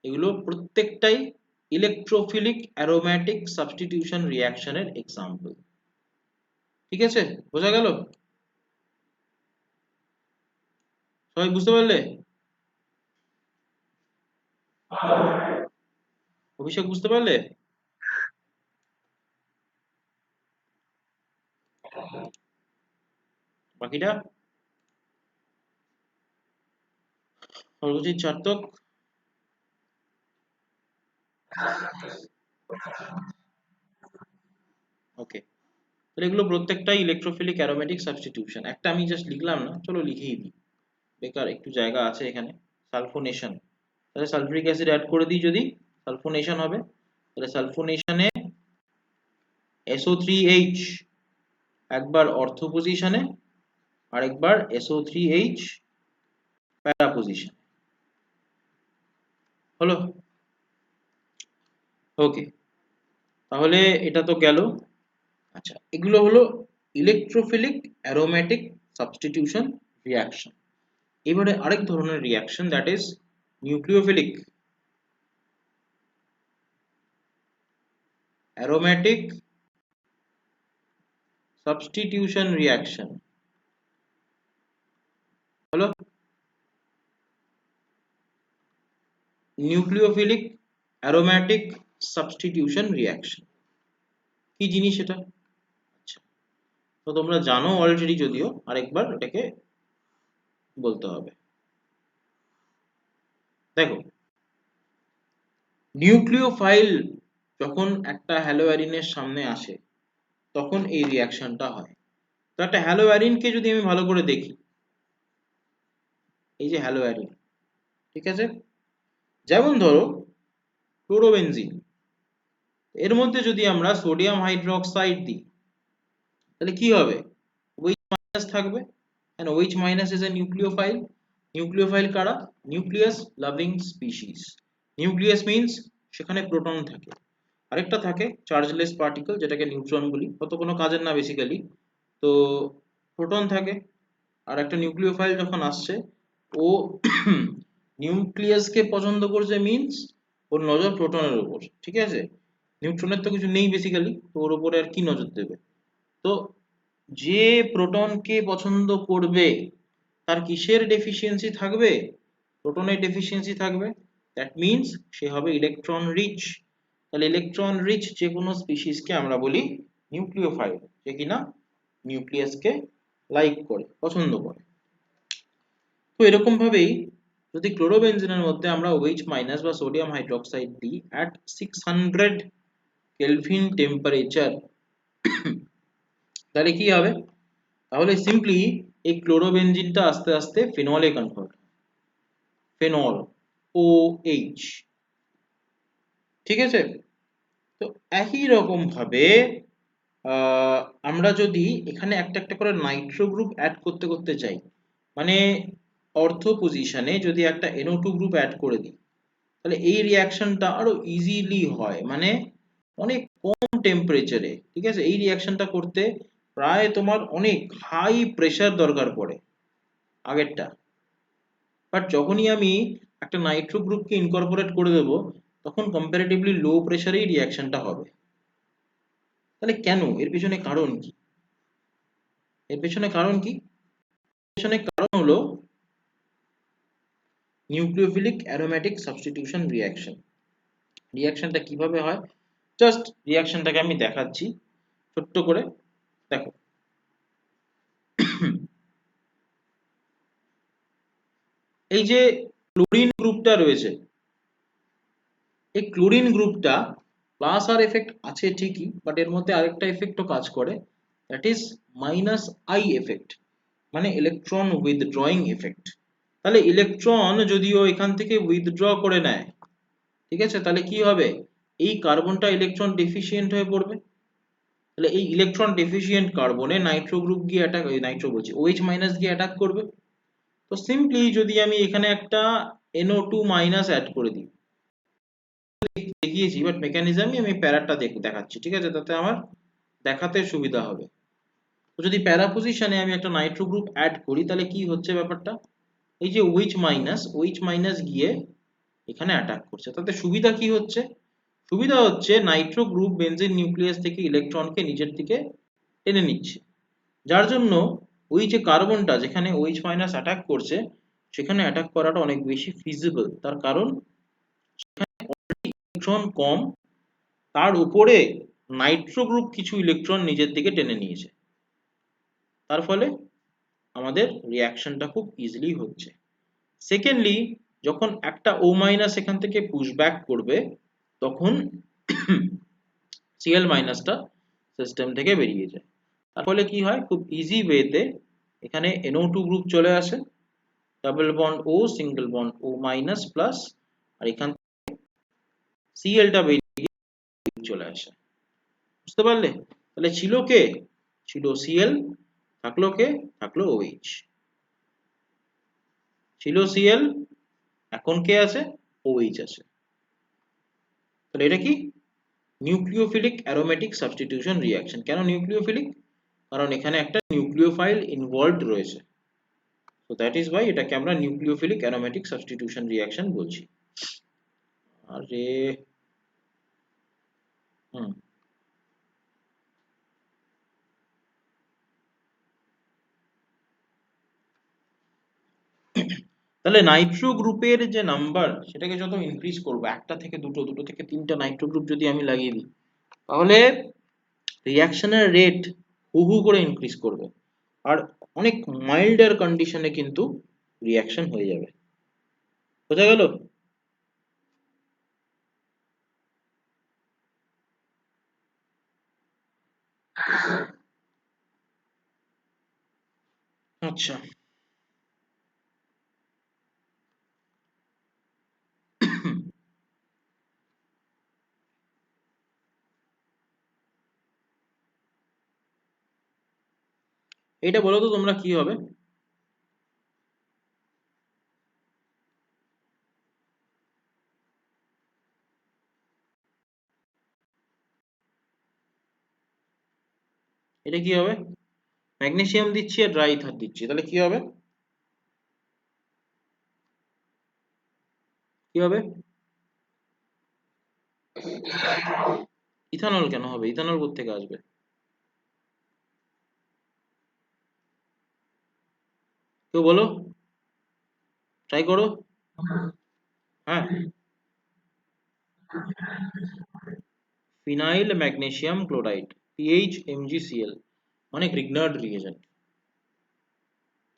এগুলো প্রত্যেকটাই ইলেকট্রোফিলিক অ্যারোম্যাটিক সাবস্টিটিউশন রিঅ্যাকশনের এক্সাম্পল। ঠিক আছে? বোঝা গেল? সবাই বুঝতে পারলে? অভিষেক বুঝতে পারলে? বাকিটা অর্ঘজিৎ সার্থক? ওকে, তাহলে এগুলো প্রত্যেকটাই ইলেকট্রোফিলিক অ্যারোমেটিক সাবস্টিটিউশন। একটা আমি জাস্ট লিখলাম না, চলো লিখেই দিই, বেকার একটু জায়গা আছে এখানে। সালফোনেশন, তাহলে সালফিউরিক অ্যাসিড অ্যাড করে দিই, যদি সালফোনেশন হবে, তাহলে সালফোনেশনে SO3H একবার অর্থ পজিশনে, আরেকবার SO3H প্যারা পজিশন। হলো? ওকে, তাহলে এটা তো গেল। আচ্ছা, এগুলো হলো ইলেকট্রোফিলিক অ্যারোমেটিক সাবস্টিটিউশন রিঅ্যাকশন। এবারে আরেক ধরনের reaction, that is nucleophilic aromatic substitution reaction. হলো? নিউক্লিওফিলিক অ্যারোমেটিক সাবস্টিটিউশন রিঅ্যাকশন কি জিনিস এটা? আচ্ছা, তো তোমরা জানো অলরেডি, যদিও আরেকবার এটাকে বলতে হবে। দেখো, নিউক্লিওফাইল যখন একটা হ্যালোয়ারিনের সামনে আসে তখন এই রিঅ্যাকশনটা হয়। তো একটা হ্যালোয়ারিনকে যদি আমি ভালো করে দেখি, এই যে হ্যালোয়ারিন, ঠিক আছে, যেমন ধরো ক্লোরোবেনজিন, এর মধ্যে যদি আমরা সোডিয়াম হাইড্রোক্সাইড দিই তাহলে কি হবে, OH মাইনাস থাকবে, and OH minus is a nucleophile. Nucleophile কারা? Nucleus loving species. Nucleus means সেখানে প্রোটন থাকে, আরেকটা থাকে চার্জলেস পার্টিকেল যেটাকে নিউট্রন বলি, অত কোনো কাজের না বেসিক্যালি। তো প্রোটন থাকে, আর একটা নিউক্লিওফাইল যখন আসছে ও নিউক্লিয়াসকে পছন্দ করছে মিন্স ওর নজর প্রোটনের উপর, ঠিক আছে? নিউট্রনের তো কিছু নেই বেসিক্যালি, তো ওর উপরে আর কি নজর দেবে? তো যে প্রোটনকে পছন্দ করবে তার কিসের ডেফিসিয়েন্সি থাকবে? প্রোটনের ডেফিসিয়েন্সি থাকবে, দ্যাট মিন্স সে হবে ইলেকট্রন রিচ। তাহলে ইলেকট্রন রিচ যে কোনো স্পিসিসকে আমরা বলি নিউক্লিওফাইল, যে কিনা নিউক্লিয়াসকে লাইক করে, পছন্দ করে। তো এরকম ভাবেই যদি ক্লোরোবেনজিনের মধ্যে আমরা OH মাইনাস বা সোডিয়াম হাইড্রোক্সাইড দিই at 600 কেলভিন টেম্পারেচার, তাহলে কি হবে? তাহলে সিম্পলি এই ক্লোরোবেনজিনটা আস্তে আস্তে ফিনলে কনভার্ট, ফেনল, OH, ঠিক আছে? তো একই রকম ভাবে আহ, আমরা যদি এখানে একটা একটা করে নাইট্রো গ্রুপ অ্যাড করতে করতে যাই, মানে অর্থ পজিশনে যদি একটা NO2 গ্রুপ অ্যাড করে দিই, তাহলে এই রিয়াকশনটা আরো ইজিলি হয়, মানে অনেক কম টেম্পারেচারে, ঠিক আছে? এই রিয়াকশনটা করতে প্রায় তোমার অনেক হাই প্রেসার দরকার পড়ে আগেরটা, বাট যখনই আমি একটা নাইট্রো গ্রুপকে ইনকর্পোরেট করে দেব তখন কম্পারেটিভলি লো প্রেসারেই রিয়াকশনটা হবে। তাহলে কেন? এর পেছনে কারণ কি? এর পেছনে কারণ কি? পেছনে কারণ হলো নিউক্লিওফিলিক অ্যারোমেটিক সাবস্টিটিউশন রিয়াকশন। রিয়াকশনটা কিভাবে হয় জাস্ট রিয়াকশনটাকে আমি দেখাচ্ছি ছোট্ট করে। দেখো, এই যে ক্লোরিন গ্রুপটা রয়েছে, এই ক্লোরিন গ্রুপটা প্লাস আর এফেক্ট আছে ঠিকই, বাট এর মধ্যে আরেকটা এফেক্টও কাজ করে, that is minus I effect, মানে ইলেকট্রন উইথড্রয়িং এফেক্ট। তাহলে ইলেকট্রন যদিও এখান থেকে উইথড্র করে নেয়, ঠিক আছে, তাহলে কি হবে? এই কার্বনটা ইলেকট্রন ডেফিসিয়েন্ট হয়ে পড়বে। তাহলে এই ইলেকট্রন ডেফিসিয়েন্ট কার্বনে নাইট্রো গ্রুপ গিয়ে অ্যাটাক, নাইট্রো বলছি OH মাইনাস গিয়ে অ্যাটাক করবে। তো সিম্পলি যদি আমি এখানে একটা NO2 মাইনাস অ্যাড করে দিই, দেখিয়েছি বাট মেকানিজমই আমি প্যারাটা দেখাচ্ছি, ঠিক আছে, তাতে আমার দেখাতে সুবিধা হবে। তো যদি প্যারা পজিশনে আমি একটা নাইট্রো গ্রুপ অ্যাড করি তাহলে কি হচ্ছে ব্যাপারটা, এই যে OH মাইনাস গিয়ে এখানে অ্যাটাক করছে, তাতে সুবিধা কি হচ্ছে? সুবিধা হচ্ছে নাইট্রো গ্রুপ বেনজিন নিউক্লিয়াস থেকে ইলেকট্রনকে নিজের দিকে টেনে নিচ্ছে, যার জন্য ওই যে কার্বনটা যেখানে OH মাইনাস অ্যাটাক করছে সেখানে অ্যাটাক করাটা অনেক বেশি ফিজিবল, তার কারণ ইলেকট্রন কম, তার উপরে নাইট্রো গ্রুপ কিছু ইলেকট্রন নিজের দিকে টেনে নিয়েছে, তার ফলে আমাদের রিয়াকশনটা খুব ইজিলি হচ্ছে। সেকেন্ডলি, যখন একটা O মাইনাস এখান থেকে পুশ ব্যাক করবে তখন Cl মাইনাসটা সিস্টেম থেকে বেরিয়ে যায়, তার ফলে কি হয়, খুব ইজি ওয়েতে এখানে NO2 গ্রুপ চলে আসে, double bond O, single bond O minus plus, আর এখান Cl টা বেরিয়ে চলে আসে। বুঝতে পারলে? তাহলে ছিল কে? ছিল Cl, থাকলো কে? থাকলো OH। ছিল Cl, এখন কে আছে? OH আছে। তাহলে এটা কি? Nucleophilic aromatic substitution reaction. কেন নিউক্লিওফিলিক? কারণ এখানে একটা নিউক্লিওফাইল ইনভলভড রয়েছে, সো দ্যাট ইজ ওয়াই এটাকে আমরা নিউক্লিওফিলিক অ্যারোমেটিক সাবস্টিটিউশন রিঅ্যাকশন বলছি। আরে হুম, তাহলে নাইট্রো গ্রুপের যে নাম্বার সেটাকে যত ইনক্রিজ করবো, একটা থেকে দুটো, দুটো থেকে তিনটা নাইট্রো গ্রুপ যদি আমি লাগিয়ে দিই, তাহলে রিঅ্যাকশনের রেট হু হু করে ইনক্রিজ করবে, আর অনেক মাইল্ডার কন্ডিশনে কিন্তু রিঅ্যাকশন হয়ে যাবে। বোঝা গেল? আচ্ছা, এটা বলো তো তোমরা কি হবে? এটা কি হবে? ম্যাগনেসিয়াম দিচ্ছি আর ড্রাই ইথার দিচ্ছি, তাহলে কি হবে? কি হবে? ইথানল কেন হবে? ইথানল কোত্থেকে আসবে? কেউ বলো, ট্রাই করো। হ্যাঁ, ফিনাইল ম্যাগনেসিয়াম ক্লোরাইড, PHMgCl, মানে গ্রিগনার্ড রিএজেন্ট।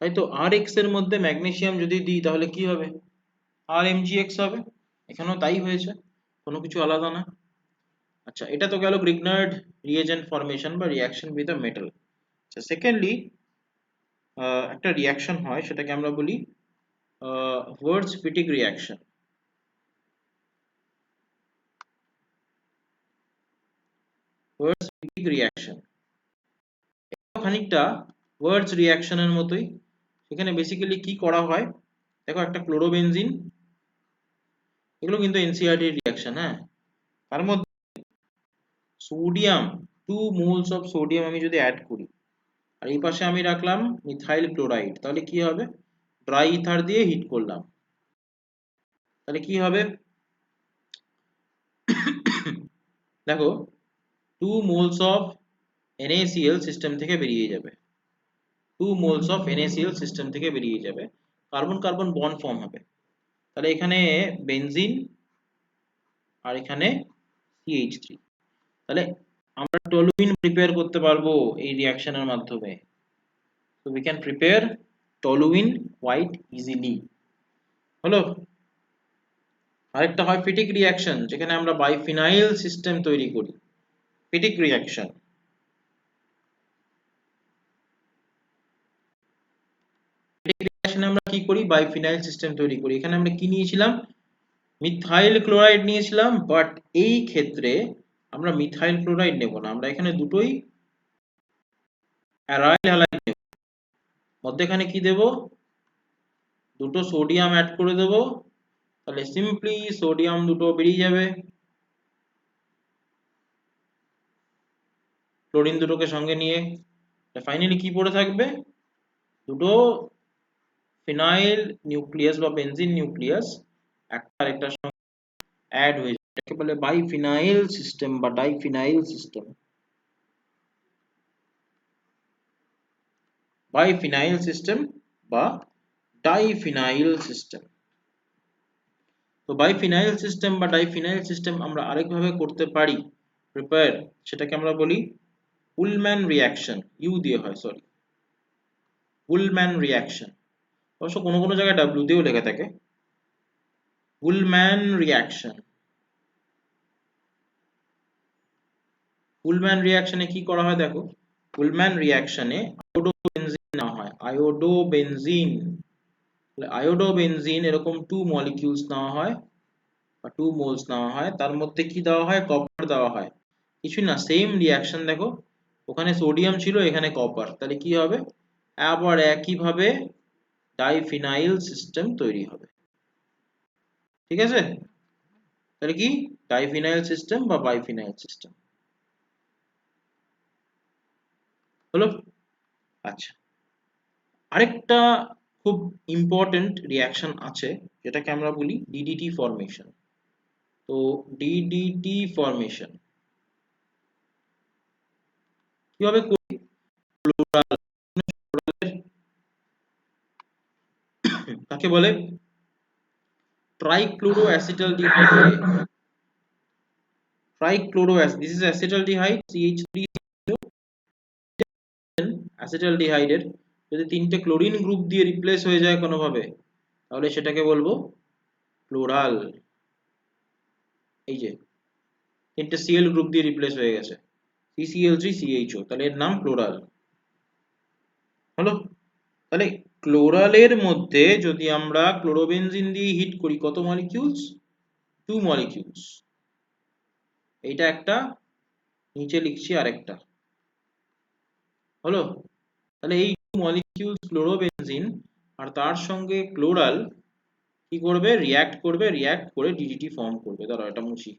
তাই তো Rx এর মধ্যে ম্যাগনেসিয়াম যদি দিই তাহলে কি হবে? RMgX হবে। এখানেও তাই হয়েছে, কোনো কিছু আলাদা না। আচ্ছা, এটা তো গেল গ্রিগনার্ড রিএজেন্ট ফরমেশন বা রিঅ্যাকশন উইথ আ মেটাল। আচ্ছা, সেকেন্ডলি একটা রিঅ্যাকশন হয়, সেটাকে আমরা বলি ওয়ার্ডস-পিটিক রিঅ্যাকশন। ওয়ার্ডস-পিটিক রিঅ্যাকশন খানিকটা ওয়ার্ডস রিঅ্যাকশনের মতোই। সেখানে বেসিক্যালি কি করা হয়, দেখো একটা ক্লোরোবেনজিন, এগুলো কিন্তু এনসিআরটি রিঅ্যাকশন, হ্যাঁ। তার মধ্যে সোডিয়াম, 2 মোলস অফ সোডিয়াম আমি যদি অ্যাড করি, আর এই পাশে আমি রাখলাম মিথাইল ক্লোরাইড, তাহলে কি হবে? ড্রাই ইথার দিয়ে হিট করলাম, তাহলে কি হবে? দেখো, 2 মোলস অফ NaCl সিস্টেম থেকে বেরিয়ে যাবে, 2 মোলস অফ NaCl সিস্টেম থেকে বেরিয়ে যাবে, কার্বন কার্বন বন্ড ফর্ম হবে। তাহলে এখানে বেনজিন আর এখানে CH3, তাহলে আমরা টলুইন প্রিপেয়ার করতে পারবো এই রিঅ্যাকশনের মাধ্যমে। So we can prepare toluene quite easily. হলো? আরেকটা হয় ফিটিক রিঅ্যাকশন, যেখানে আমরা বাইফিনাইল সিস্টেম তৈরি করি। ফিটিক রিঅ্যাকশন, ফিটিক রিঅ্যাকশনে আমরা কি করি? বাইফিনাইল সিস্টেম তৈরি করি। এখানে আমরা কি নিয়েছিলাম? মিথাইল ক্লোরাইড নিয়েছিলাম, বাট এই ক্ষেত্রে আমরা মিথাইল ক্লোরাইড নেব না, আমরা এখানে দুটোই অ্যারাইল হ্যালাইড নেব। মধ্যেখানে কি দেব? দুটো সোডিয়াম অ্যাড করে দেব, তাহলে সিম্পলি সোডিয়াম দুটো বেরিয়ে যাবে, ক্লোরিন দুটোকে সঙ্গে নিয়ে। ফাইনালি কি পড়ে থাকবে? দুটো ফিনাইল নিউক্লিয়াস বা বেনজিন নিউক্লিয়াস একটা আরেকটার সঙ্গে অ্যাড হয়ে যায়, এটাকে বলে বাইফিনাইল সিস্টেম বা ডাইফিনাইল সিস্টেম। বাইফিনাইল সিস্টেম বা ডাইফিনাইল সিস্টেম। তো বাইফিনাইল সিস্টেম বা ডাইফিনাইল সিস্টেম আমরা আরেকভাবে করতে পারি প্রিপেয়ার, সেটাকে আমরা বলি উলম্যান রিঅ্যাকশন। ইউ দিয়ে হয়, সরি, উলম্যান রিঅ্যাকশন। অবশ্য কোনো কোনো জায়গায় ডাব্লিউ দিয়েও লেখা থাকে। উলম্যান রিঅ্যাকশন, উলম্যান রিঅ্যাকশনে কি করা হয় দেখো, উলম্যান রিঅ্যাকশনে আয়োডোবেনজিন নেওয়া হয়, আয়োডোবেনজিন। আয়োডোবেনজিন এরকম 2 মলিকিউলস নেওয়া হয় বা 2 মোলস নেওয়া হয়, তার মধ্যে কি দেওয়া হয়? কপার দেওয়া হয়। কিছুই না, সেম রিঅ্যাকশন দেখো, ওখানে সোডিয়াম ছিল, এখানে কপার, তাহলে কি হবে? আবার একইভাবে ডাইফিনাইল সিস্টেম তৈরি হবে। ঠিক আছে? তাহলে কি? ডাইফিনাইল সিস্টেম বা বাইফিনাইল সিস্টেম হলো। আচ্ছা, আরেকটা খুব ইম্পর্টেন্ট রিঅ্যাকশন আছে, যেটাকে আমরা বলি DDT ফরমেশন। তো DDT ফরমেশন কিভাবে করি? তাকে বলে ট্রাইক্লোরোঅ্যাসিটালডিহাইড। ট্রাইক্লোরোঅ্যাসিড, দিস ইজ অ্যাসিটালডিহাইড CH3 অ্যাসিটালডিহাইডের যদি 3টে ক্লোরিন গ্রুপ দিয়ে রিপ্লেস হয়ে যায় কোনোভাবে, তাহলে সেটাকে বলবো ক্লোরাল। এই যে 3টে Cl গ্রুপ দিয়ে রিপ্লেস হয়ে গেছে, CCl3CHO, তাহলে এর নাম ক্লোরাল। হলো? তাহলে ক্লোরালের মধ্যে যদি আমরা ক্লোরোবেনজিন দিয়ে হিট করি, কত মলিকিউলস? 2 মলিকিউলস। এইটা একটা, নিচে লিখছি আরেকটা। হলো? তাহলে এই মলিকিউলস ক্লোরোবেনজিন আর তার সঙ্গে ক্লোরাল কি করবে, রিয়্যাক্ট করে ডিডিটি ফর্ম করবে। দাঁড়াও এটা মুছি।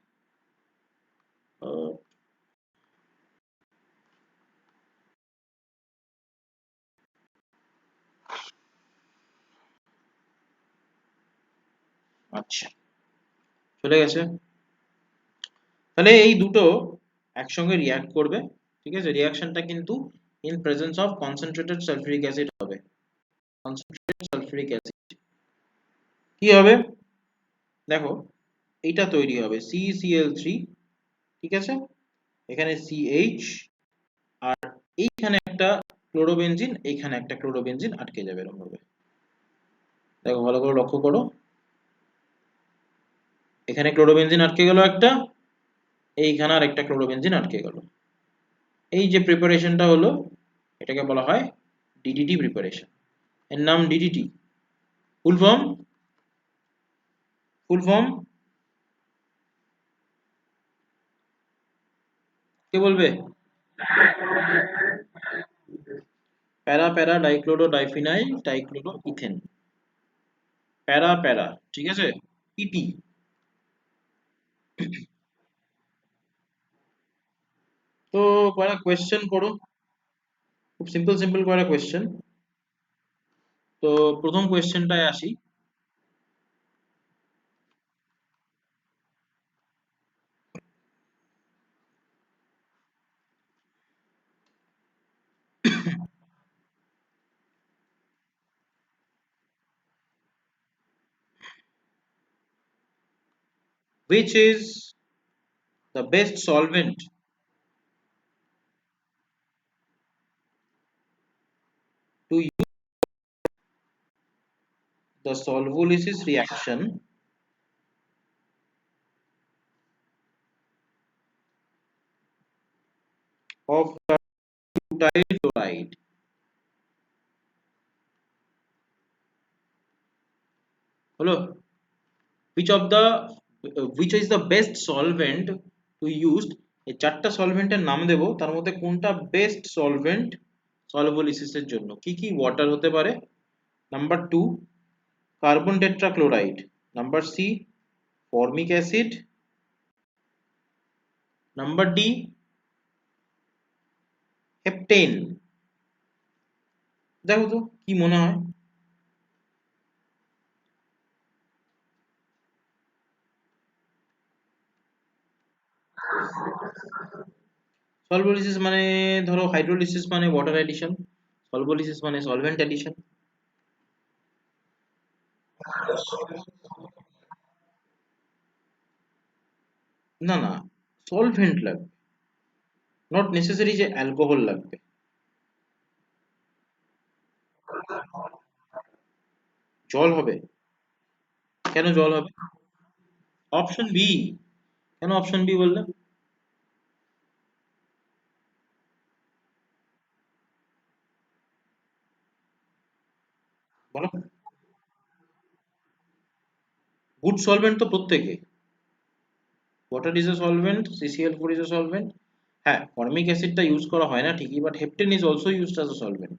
আচ্ছা চলে গেছে। তাহলে এই দুটো একসঙ্গে রিয়্যাক্ট করবে, ঠিক আছে। রিঅ্যাকশনটা কিন্তু in presence of concentrated sulphuric acid হবে। কনসেন্ট্রেটেড সালফিউরিক অ্যাসিড কি হবে, দেখো এইটা তৈরি হবে CCl3, ঠিক আছে। এখানে CH, আর এইখানে একটা ক্লোরোবেনজিন, এইখানে একটা ক্লোরোবেনজিন আটকে যাবে এরকম ভাবে। দেখো ভালো করে লক্ষ্য করো, এখানে ক্লোরোবেনজিন আটকে গেল একটা, এইখানে আর একটা ক্লোরোবেনজিন আটকে গেল। এই যে প্রিপারেশনটা হলো এটাকে বলা হয় ডিডিটি প্রিপারেশন। এর নাম DDT. Full form, full form কে বলবে? প্যারা প্যারা ডাইক্লোরো ডাইফিনাইল ডাইক্লোরো ইথেন। প্যারা প্যারা, ঠিক আছে, পিপি। তো কয়টা কোয়েশ্চেন করো, খুব সিম্পল সিম্পল কয়টা কোয়েশ্চেন। তো প্রথম কোয়েশ্চেনটায় আসি। Which is the best solvent to use the solvolysis reaction of the butyl chloride? হলো, which is the best solvent to use? এই চারটা সলভেন্টের নাম দেব, তার মধ্যে কোনটা বেস্ট সলভেন্ট সলভোলিসিসের জন্য। কি কি? ওয়াটার হতে পারে, number 2 carbon tetrachloride, number C formic acid, number D heptane. দেখো তো কি মনে হয়। সলভোলিসিস মানে, ধরো হাইড্রোলিসিস মানে ওয়াটার অ্যাডিশন, সলভোলিসিস মানে সলভেন্ট অ্যাডিশন। না না, সলভেন্ট লাগবে, নট নেসেসারি যে অ্যালকোহল লাগবে। জল হবে? কেন জল হবে? Option B. কেন অপশন বি বললে? বলো। গুড সলভেন্ট তো প্রত্যেকে, water is a solvent, CCl4 is a solvent. হ্যাঁ, ফর্মিক অ্যাসিডটা ইউজ করা হয় না ঠিকই, but heptane is also used as a solvent.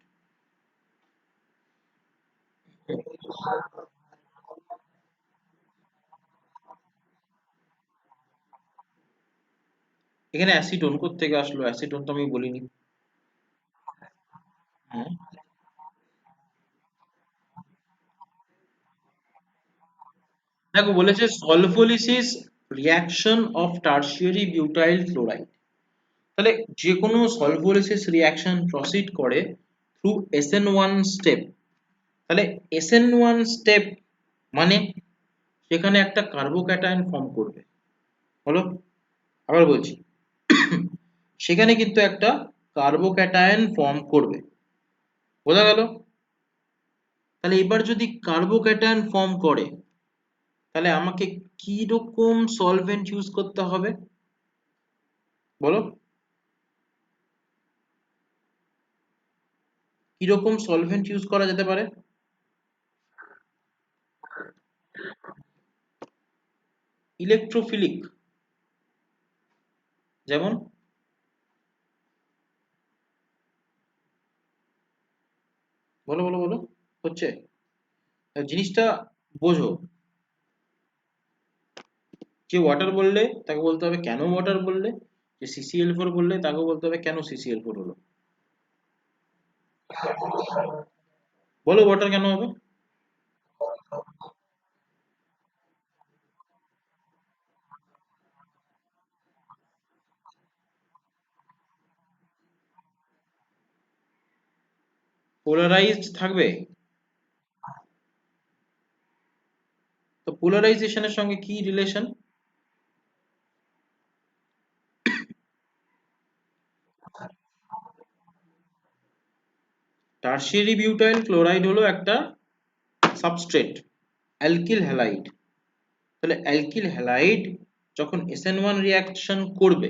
এখানে অ্যাসিটোন কোত্থেকে আসলো? অ্যাসিটোন তো আমি বলিনি। হুম। দেখো বলেছে solvolysis reaction of tertiary butyl chloride. তাহলে যে কোনো সলভোলিসিস রিঅ্যাকশন প্রসিড করে থ্রু SN1 স্টেপ। তাহলে SN1 স্টেপ মানে সেখানে একটা কার্বোক্যাটায়ন ফর্ম করবে। হলো, আবার বলছি, সেখানে কিন্তু একটা কার্বোক্যাটায়ন ফর্ম করবে। বোঝা গেল? তাহলে এবার যদি কার্বোক্যাটায়ন ফর্ম করে, তাহলে আমাকে কি রকম সলভেন্ট ইউজ করতে হবে বলো? কি রকম সলভেন্ট ইউজ করা যেতে পারে? ইলেকট্রোফিলিক, যেমন বলো বলো বলো, হচ্ছে? জিনিসটা বোঝো, যে ওয়াটার বললে তাকে বলতে হবে কেন ওয়াটার বললে, যে CCl4 বললে তাকে বলতে হবে কেন CCl4 হলো। বলো ওয়াটার কেন হবে? পোলারাইজড থাকবে। তো পোলারাইজেশনের সঙ্গে কি রিলেশন? টারশিয়ারি বিউটাইল ক্লোরাইড হলো একটা সাবস্ট্রেট, অ্যালকিল হ্যালাইড। তাহলে অ্যালকিল হ্যালাইড যখন SN1 রিঅ্যাকশন করবে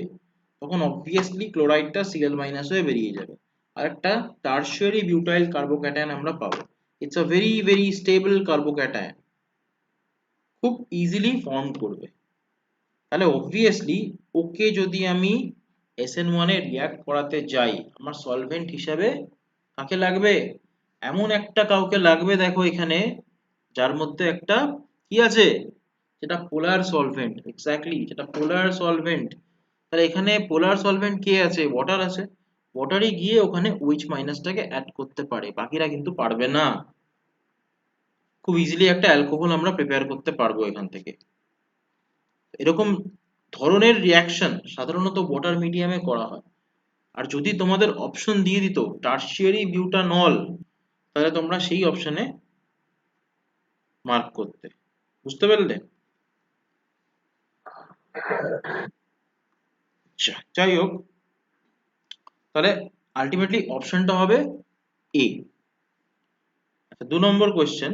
তখন অবভিয়াসলি ক্লোরাইডটা Cl- হয়ে বেরিয়ে যাবে, আর একটা টারশিয়ারি বিউটাইল কার্বোক্যাটায়ন আমরা পাবো। It's a very very stable carbocation, খুব ইজিলি ফর্ম করবে। তাহলে অবভিয়াসলি ওকে যদি আমি SN1 এ রিঅ্যাক্ট করাতে যাই, আমার সলভেন্ট হিসাবে কাকে লাগবে? এমন একটা কাউকে লাগবে, দেখো এখানে, যার মধ্যে একটা কি আছে, যেটা পোলার সলভেন্ট, এক্স্যাক্টলি যেটা পোলার সলভেন্ট। তাহলে এখানে পোলার সলভেন্ট কে আছে? ওয়াটার আছে। ওয়াটারই গিয়ে ওখানে OH মাইনাসটাকে অ্যাড করতে পারে, বাকিরা কিন্তু পারবে না। খুব ইজিলি একটা অ্যালকোহল আমরা প্রিপেয়ার করতে পারবো এখান থেকে। এরকম ধরনের রিয়াকশন সাধারণত ওয়াটার মিডিয়ামে করা হয়। আর যদি তোমাদের অপশন দিয়ে দিত টারশিয়ারি বিউটানল, তাহলে তোমরা সেই অপশনে মার্ক করতে। বুঝতে পারলে? আচ্ছা, যাই হোক, তাহলে আলটিমেটলি অপশনটা হবে এ। আচ্ছা, 2 নম্বর question.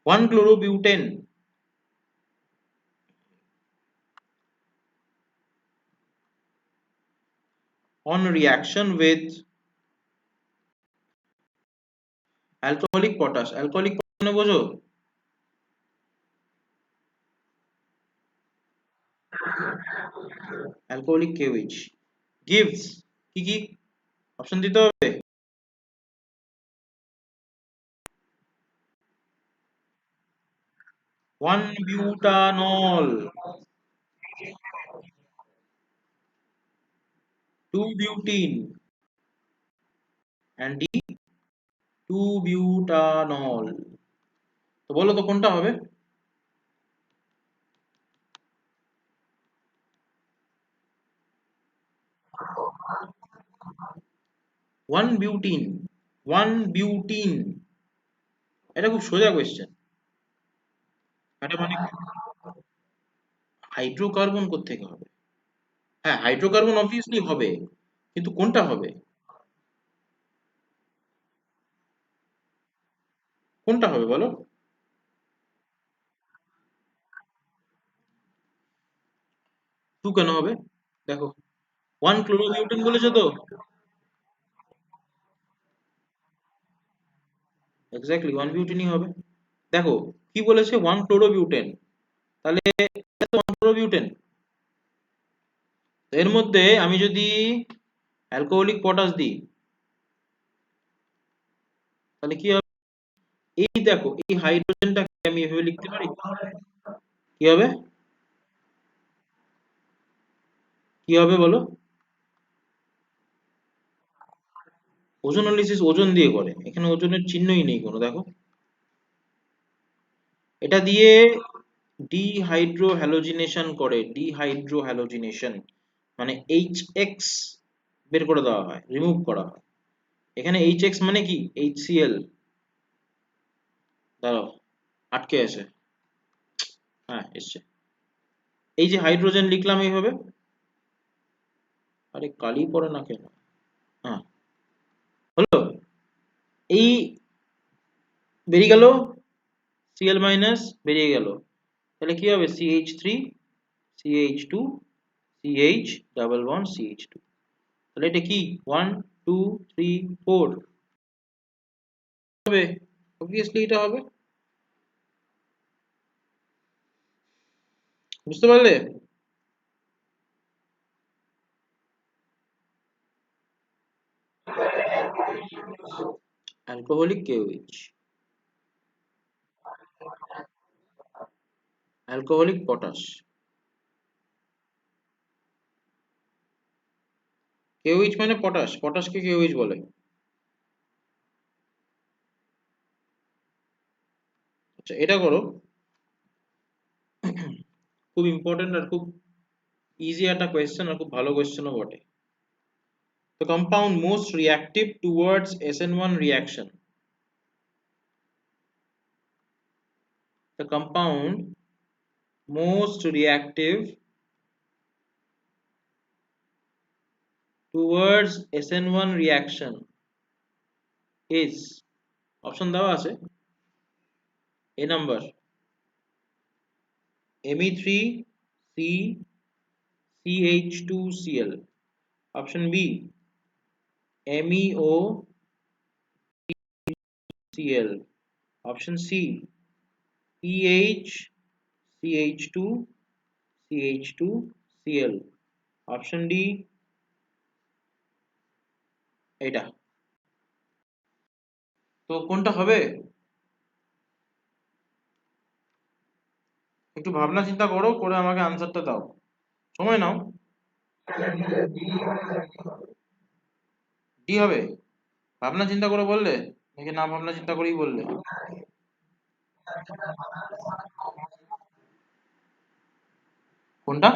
1 chlorobutane on reaction with alcoholic potash, alcoholic potash মানে বোঝো? alcoholic KOH gives কি কি? অপশন দিতে হবে। 1 butanol, 2 butene and D2 butanol। তো বলো তো কোনটা হবে? 1 butene, 1 butene, এটা খুব সোজা কোয়েশ্চেন। এটা মানে হাইড্রোকার্বন কোত্থেকে হবে? হ্যাঁ, হাইড্রোকার্বন অবভিয়াসলি হবে, কিন্তু কোনটা হবে? কোনটা হবে বলো? 2 কেন হবে? দেখো, 1 ক্লোরোবিউটেন বলেছে তো। এক্স্যাক্টলি 1 বিউটেনই হবে। দেখো কি বলেছে, 1 ক্লোরোবিউটেন, তাহলে এটা তো 1 ক্লোরোবিউটেন। এর মধ্যে আমি যদি অ্যালকোহলিক পটাশ দিই, তাহলে কি হবে? এই দেখো, এই হাইড্রোজেনটাকে আমি এভাবে লিখতে পারি, কি হবে? কি হবে বলো? ওজোনোলিসিস ওজন দিয়ে করে, এখানে ওজনের চিহ্নই নেই কোনো, দেখো। এটা দিয়ে ডিহাইড্রো হ্যালোজিনেশন করে, ডিহাইড্রো হ্যালোজিনেশন মানে HX বের করে দেওয়া হয়, রিমুভ করা হয়। এখানে HX মানে কি? HCl। দাঁড়াও, আটকে আছে। হ্যাঁ, এসছে। এই যে হাইড্রোজেন লিখলাম এইভাবে, আরে কালি পড়ে না কেন? হ্যাঁ, হলো। এই বেরিয়ে গেল, Cl মাইনাস বেরিয়ে গেল, তাহলে কি হবে? CH3 CH2 CH double bond CH2। তাহলে এটা কি 1 2 3 4 হবে? অবভিয়াসলি এটা হবে। বুঝতে পারলে? alcoholic KOH, alcoholic potash, KOH মানে পটাশ, পটাশকে KOH বলে। আচ্ছা এটা করো, খুব ইম্পর্টেন্ট আর খুব ইজি একটা কোয়েশ্চেন আর খুব ভালো কোয়েশ্চেনও বটে। The compound most reactive towards SN1 reaction. The compound most reactive towards SN1 reaction is, option দেওয়া আছে, A number Me3C CH2Cl, option B MEOCl, option C PH CH2 CH2Cl, option D এটা। তো কোনটা হবে, একটু ভাবনা চিন্তা করো, করে আমাকে আনসারটা দাও, সময় নাও। ডি হবে? ভাবনা চিন্তা করে বললে নাকি না ভাবনা চিন্তা করেই বললে? কোনটা?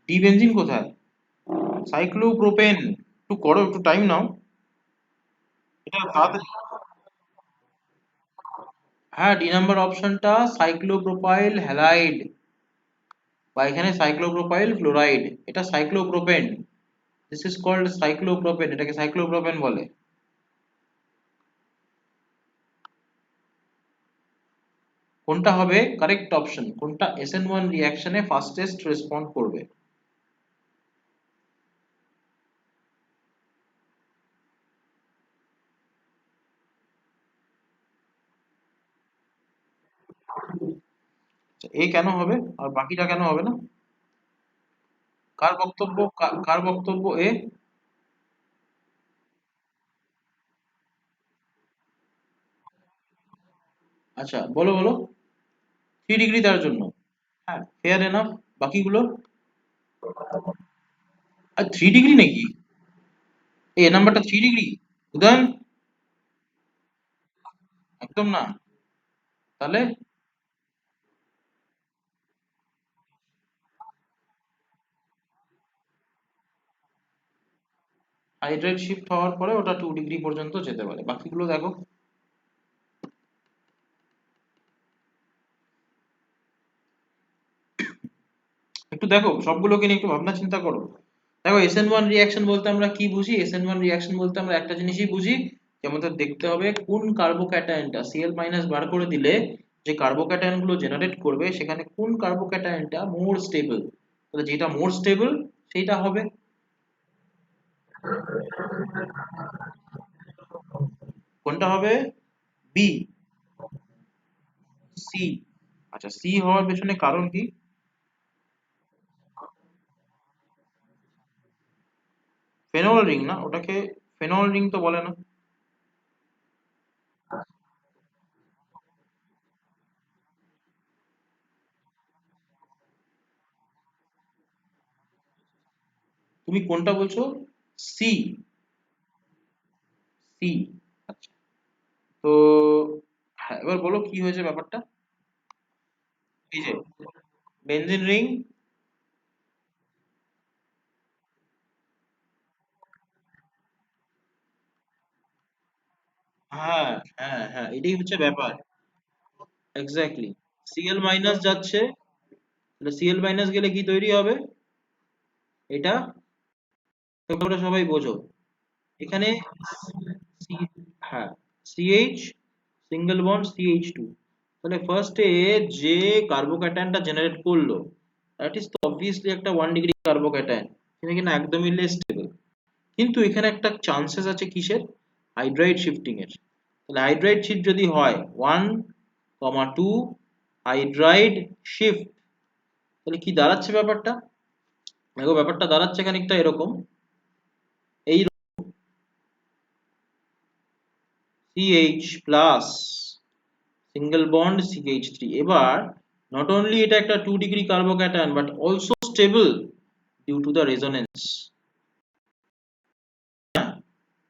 ডি বেনজিন কোথায়? সাইক্লোপ্রোপেন। একটু করো, একটু টাইম নাও, এটা তাড়াতাড়ি। হ্যাঁ, ডি নাম্বার অপশনটা সাইক্লোপ্রোপাইল হ্যালাইড, বা এখানে সাইক্লোপ্রোপাইল ফ্লোরাইড, এটা cyclopropane. This is called cyclopropane, এটাকে সাইক্লোপ্রোপেন বলে। কোনটা হবে কারেক্ট অপশন, কোনটা SN1 রিঅ্যাকশনে ফাস্টেস্ট রেসপন্ড করবে? এ কেন হবে আর বাকিটা কেন হবে না? কার বক্তব্য, কার বক্তব্য এ? আচ্ছা বলো বলো। 3 ডিগ্রি তার জন্য, হ্যাঁ ফেয়ার এনাফ। বাকিগুলো? আর 3 ডিগ্রি নাকি? এই নাম্বারটা 3 ডিগ্রি? উদয়ন, একদম না। তাহলে হাইড্রাইড শিফট হওয়ার পরে ওটা 2 ডিগ্রি পর্যন্ত যেতে পারে, বাকিগুলো দেখো। একটু দেখো সবগুলোকে নিয়ে একটু ভাবনা চিন্তা করো। দেখো SN1 রিঅ্যাকশন বলতে আমরা কি বুঝি, SN1 রিঅ্যাকশন বলতে আমরা একটা জিনিসই বুঝি, যে আমাদের দেখতে হবে কোন কার্বোক্যাটায়নটা Cl মাইনাস বার করে দিলে যে কার্বোক্যাটায়ন গুলো জেনারেট করবে সেখানে কোন কার্বোক্যাটায়নটা মোর স্টেবল, তাহলে যেটা মোর স্টেবল সেইটা হবে। কোনটা হবে? বি? সি? আচ্ছা সি হওয়ার পেছনে কারণ কি? ফেনল রিং না, ওটাকে ফেনল রিং তো বলে না। তুমি কোনটা বলছো? সি? সি? আচ্ছা, তো হ্যাঁ এবার বলো কি হয়েছে ব্যাপারটা। এই যে বেনজিন রিং, হ্যাঁ হ্যাঁ হ্যাঁ এটাই হচ্ছে ব্যাপার। এক্স্যাক্টলি, Cl মাইনাস যাচ্ছে, তাহলে Cl মাইনাস গেলে কি তৈরি হবে? এটা তোমরা সবাই বোঝো। এখানে C, হ্যাঁ CH, সিঙ্গেল বন্ড CH2, তাহলে ফার্স্টে যে কার্বোক্যাটায়নটা জেনারেট করলো দ্যাট ইজ তো অবভিয়াসলি একটা 1 ডিগ্রি কার্বোক্যাটায়ন, এটা কিনা একদমই লেস স্টেবল। কিন্তু এখানে একটা চান্সেস আছে কিসের? হাইড্রাইড শিফটিং এর। তাহলে হাইড্রাইড শিফট যদি হয় 1,2 হাইড্রাইড শিফট, তাহলে কি দাঁড়াচ্ছে ব্যাপারটা? দেখো ব্যাপারটা দাঁড়াচ্ছে খানিকটা এরকম, এই CH plus single bond CH3, এবার নট অনলি এটা একটা 2 degree carbocation but also stable due to the resonance.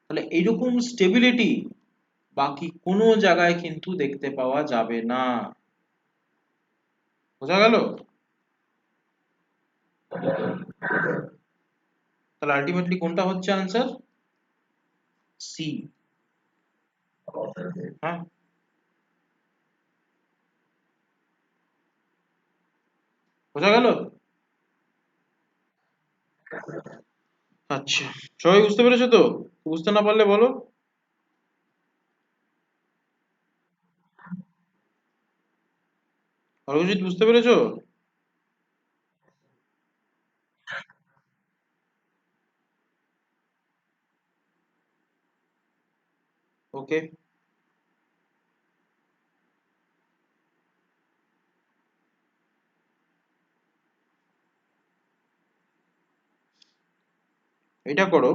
তাহলে এইরকম স্টেবিলিটি বাকি কোনো জায়গায় কিন্তু দেখতে পাওয়া যাবে না। বোঝা গেল? তাহলে আলটিমেটলি কোনটা হচ্ছে আনসার? সি। হ্যাঁ, বোঝা গেল? আচ্ছা, সবাই বুঝতে পেরেছো তো? বুঝতে না পারলে বলো। অভিজিৎ বুঝতে পেরেছো? ওকে। এটা করো,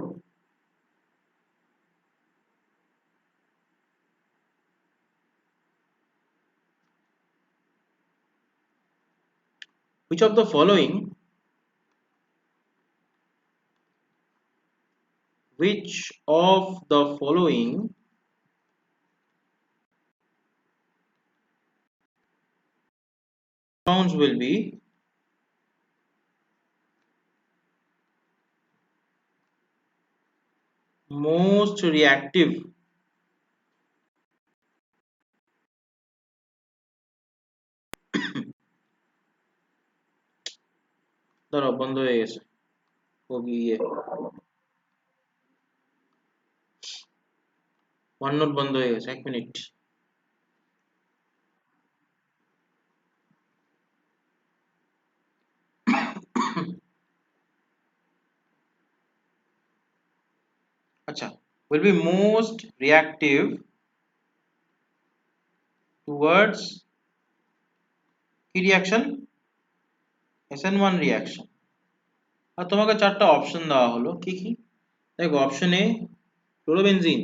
which of the following, which of the following compounds will be most reactive, দাঁড়াও বন্ধ হয়ে গেছে, ও গিয়ে ওয়ান নোট বন্ধ হয়ে গেছে, 1 মিনিট। আচ্ছা, will be most reactive towards কি রিয়াকশন? SN1 reaction. আর তোমাকে 4টা অপশন দেওয়া হলো, কি কি? দেখো, option A chlorobenzene,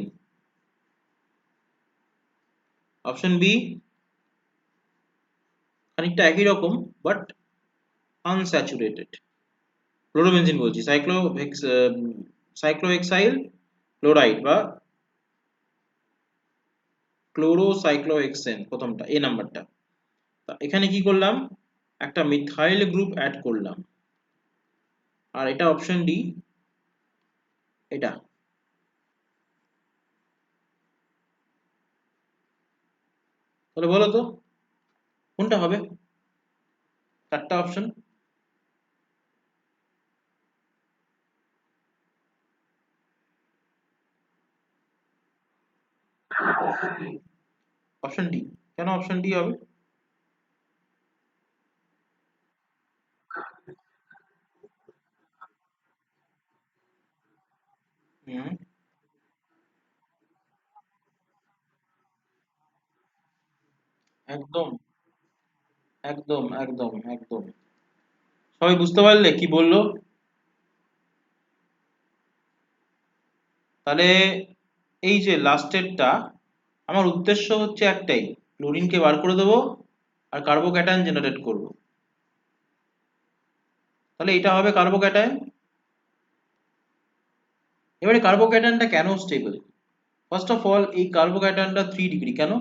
option B খানিকটা একই রকম বাট আনস্যাচুরেটেড, ক্লোরোবেনজিন বলছি, সাইক্লোহেক্সাইল ক্লোরাইড বা ক্লোরোসাইক্লোহেক্সেন, প্রথমটা এ নাম্বারটা। তা এখানে কি করলাম, একটা মিথাইল গ্রুপ অ্যাড করলাম, আর এটা অপশন ডি, এটা। তাহলে বলো তো কোনটা হবে? 4টা অপশন। Option D. কেন অপশন ডি হবে? হুম, একদম একদম একদম একদম। সবাই বুঝতে পারলে কি বললো? তাহলে এই যে লাস্টেরটা, আমার উদ্দেশ্য হচ্ছে একটাই, ক্লোরিনকে বার করে দেবো আর কার্বোক্যাটায়ন জেনারেট করব। তাহলে এটা হবে কার্বোক্যাটায়ন। এবারে কার্বোক্যাটায়নটা কেন স্টেবল? ফার্স্ট অফ অল, এই কার্বোক্যাটায়নটা 3 ডিগ্রি কেন?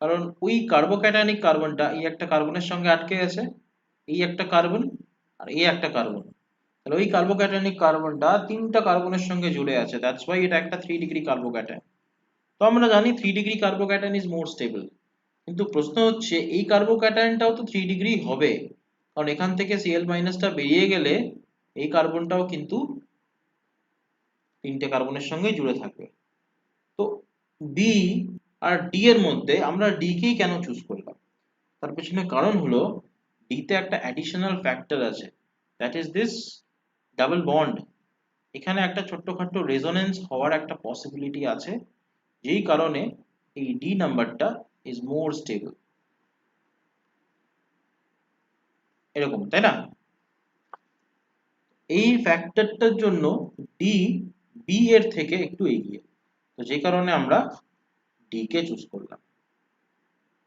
কারণ ওই কার্বোক্যাটায়নিক কার্বনটা এই একটা কার্বনের সঙ্গে আটকে গেছে, এই একটা কার্বন আর এই একটা কার্বন। তাহলে ওই কার্বোক্যাটায়নিক কার্বনটা 3টা কার্বনের সঙ্গে জুড়ে আছে, দ্যাটস ওয়াই এটা একটা 3 ডিগ্রি কার্বোক্যাটায়ন। তো আমরা জানি 3 degree carbocation is more stable. কিন্তু প্রশ্ন হচ্ছে এই কার্বোক্যাটায়নটাও তো 3 ডিগ্রি হবে, কারণ এখান থেকে Cl টা বেরিয়ে গেলে এই কার্বনটাও কিন্তু 3টে কার্বনের সঙ্গেই জুড়ে থাকবে। তো বি আর ডি এর মধ্যে আমরা ডি কেই কেন চুজ করলাম? তার পেছনে কারণ হলো, ডি তে একটা অ্যাডিশনাল ফ্যাক্টর আছে, that is this double bond. এখানে একটা ছোট্টখাট্ট রেজোনেন্স হওয়ার একটা পসিবিলিটি আছে, যেই কারণে এই ডি নাম্বারটা ইজ মোর স্টেবল। এরকম, তাই না? এই ফ্যাক্টরটার জন্য ডি বি এর থেকে একটু এগিয়ে, তো যে কারণে আমরা ডি কে চুজ করলাম।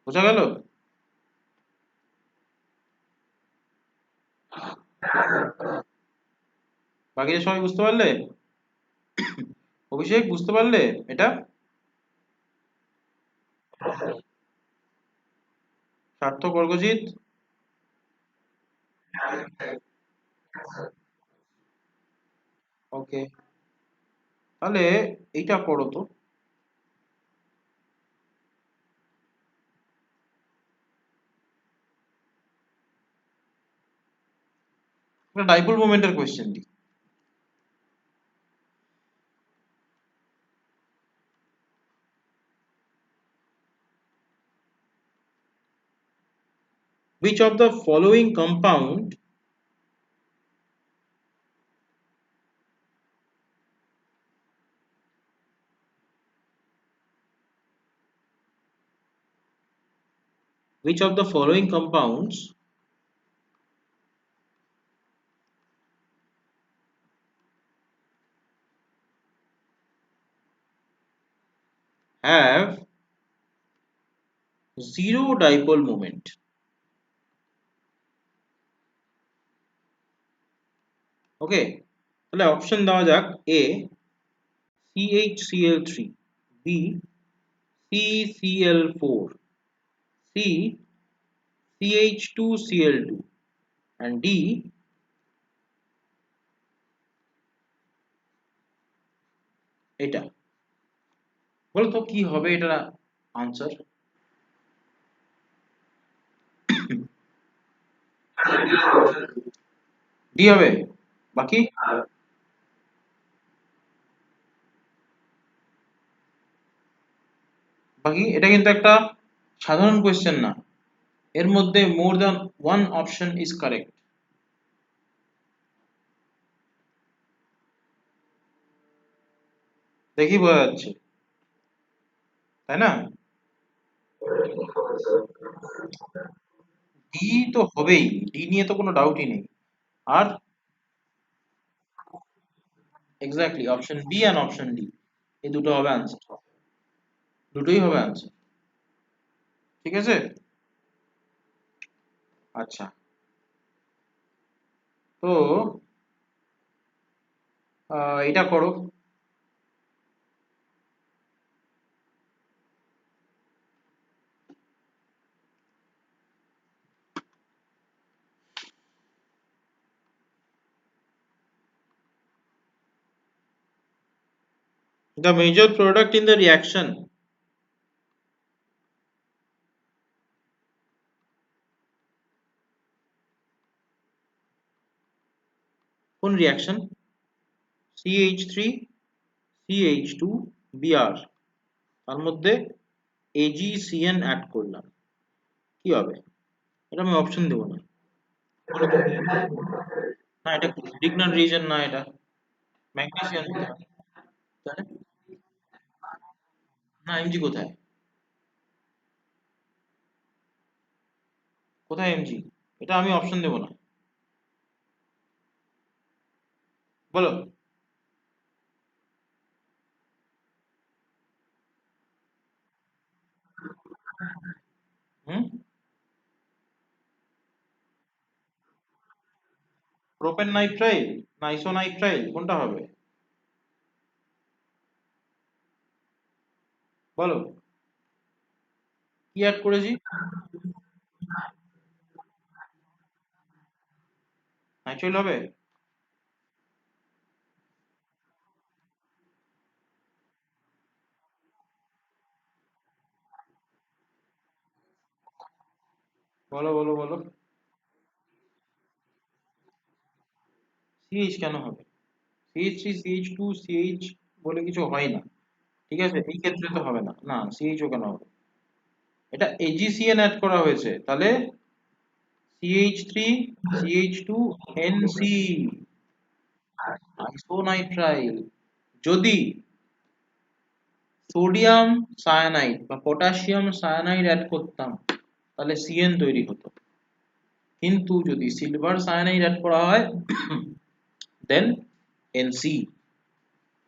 বোঝা গেল? বাকিরা সবাই বুঝতে পারলে? অভিষেক বুঝতে পারলে এটা? সার্থক, অর্ঘ্যজিৎ? ওকে, তাহলে এইটা পড়ো তো। একটা ডাইপোল মোমেন্টের কোয়েশ্চেন দিই। Which of the following compound which of the following compounds have zero dipole moment? ওকে, তাহলে অপশন দেওয়া যাক। এ CHCl3, B CCl4, C CH2Cl2 and D এটা। বলো তো কি হবে এটা আনসার? ডি হবে। বাকি বাকি এটা কিন্তু একটা সাধারণ কোয়েশ্চেন না, এর মধ্যে more than one option is correct. দেখি বোঝা যাচ্ছে, তাই না? ডি তো হবেই, ডি নিয়ে তো কোনো ডাউটই নেই। আর exactly option B and option D, এই দুটো হবে আনসার, দুটোই হবে আনসার। ঠিক আছে, আচ্ছা, তো এটা করো। The major product in the reaction, কোন রিয়াকশন? CH3 CH2 Br, তার মধ্যে AgCN অ্যাড করলাম, কি হবে? এটা আমি অপশন দেবো না। না, এটা লিগন্যান্ট রিজন না, এটা ম্যাগনেসিয়াম। না, এমজি কোথায়? কোথায় এমজি? এটা আমি অপশন দেবো না, বলো। হুম, প্রোপেন নাইট্রাইল না আইসোনাইট্রাইল, কোনটা হবে বলো? কি অ্যাড করেছি? নাইট্রাইল হবে? বলো বলো বলো। সিএইচ কেন হবে? CH3 CH2 CH বলে কিছু হয় না, ঠিক আছে, এই ক্ষেত্রে তো হবে না, না CH ও কেন হবে? এটা AgCN অ্যাড করা হয়েছে, তাহলে CH3 CH2 NC, আইসোনাইট্রাইল। যদি সোডিয়াম সায়ানাইড বা পটাশিয়াম সায়ানাইড অ্যাড করতাম তাহলে CN তৈরি হতো, কিন্তু যদি সিলভার সায়ানাইড অ্যাড করা হয় দেন এনসি।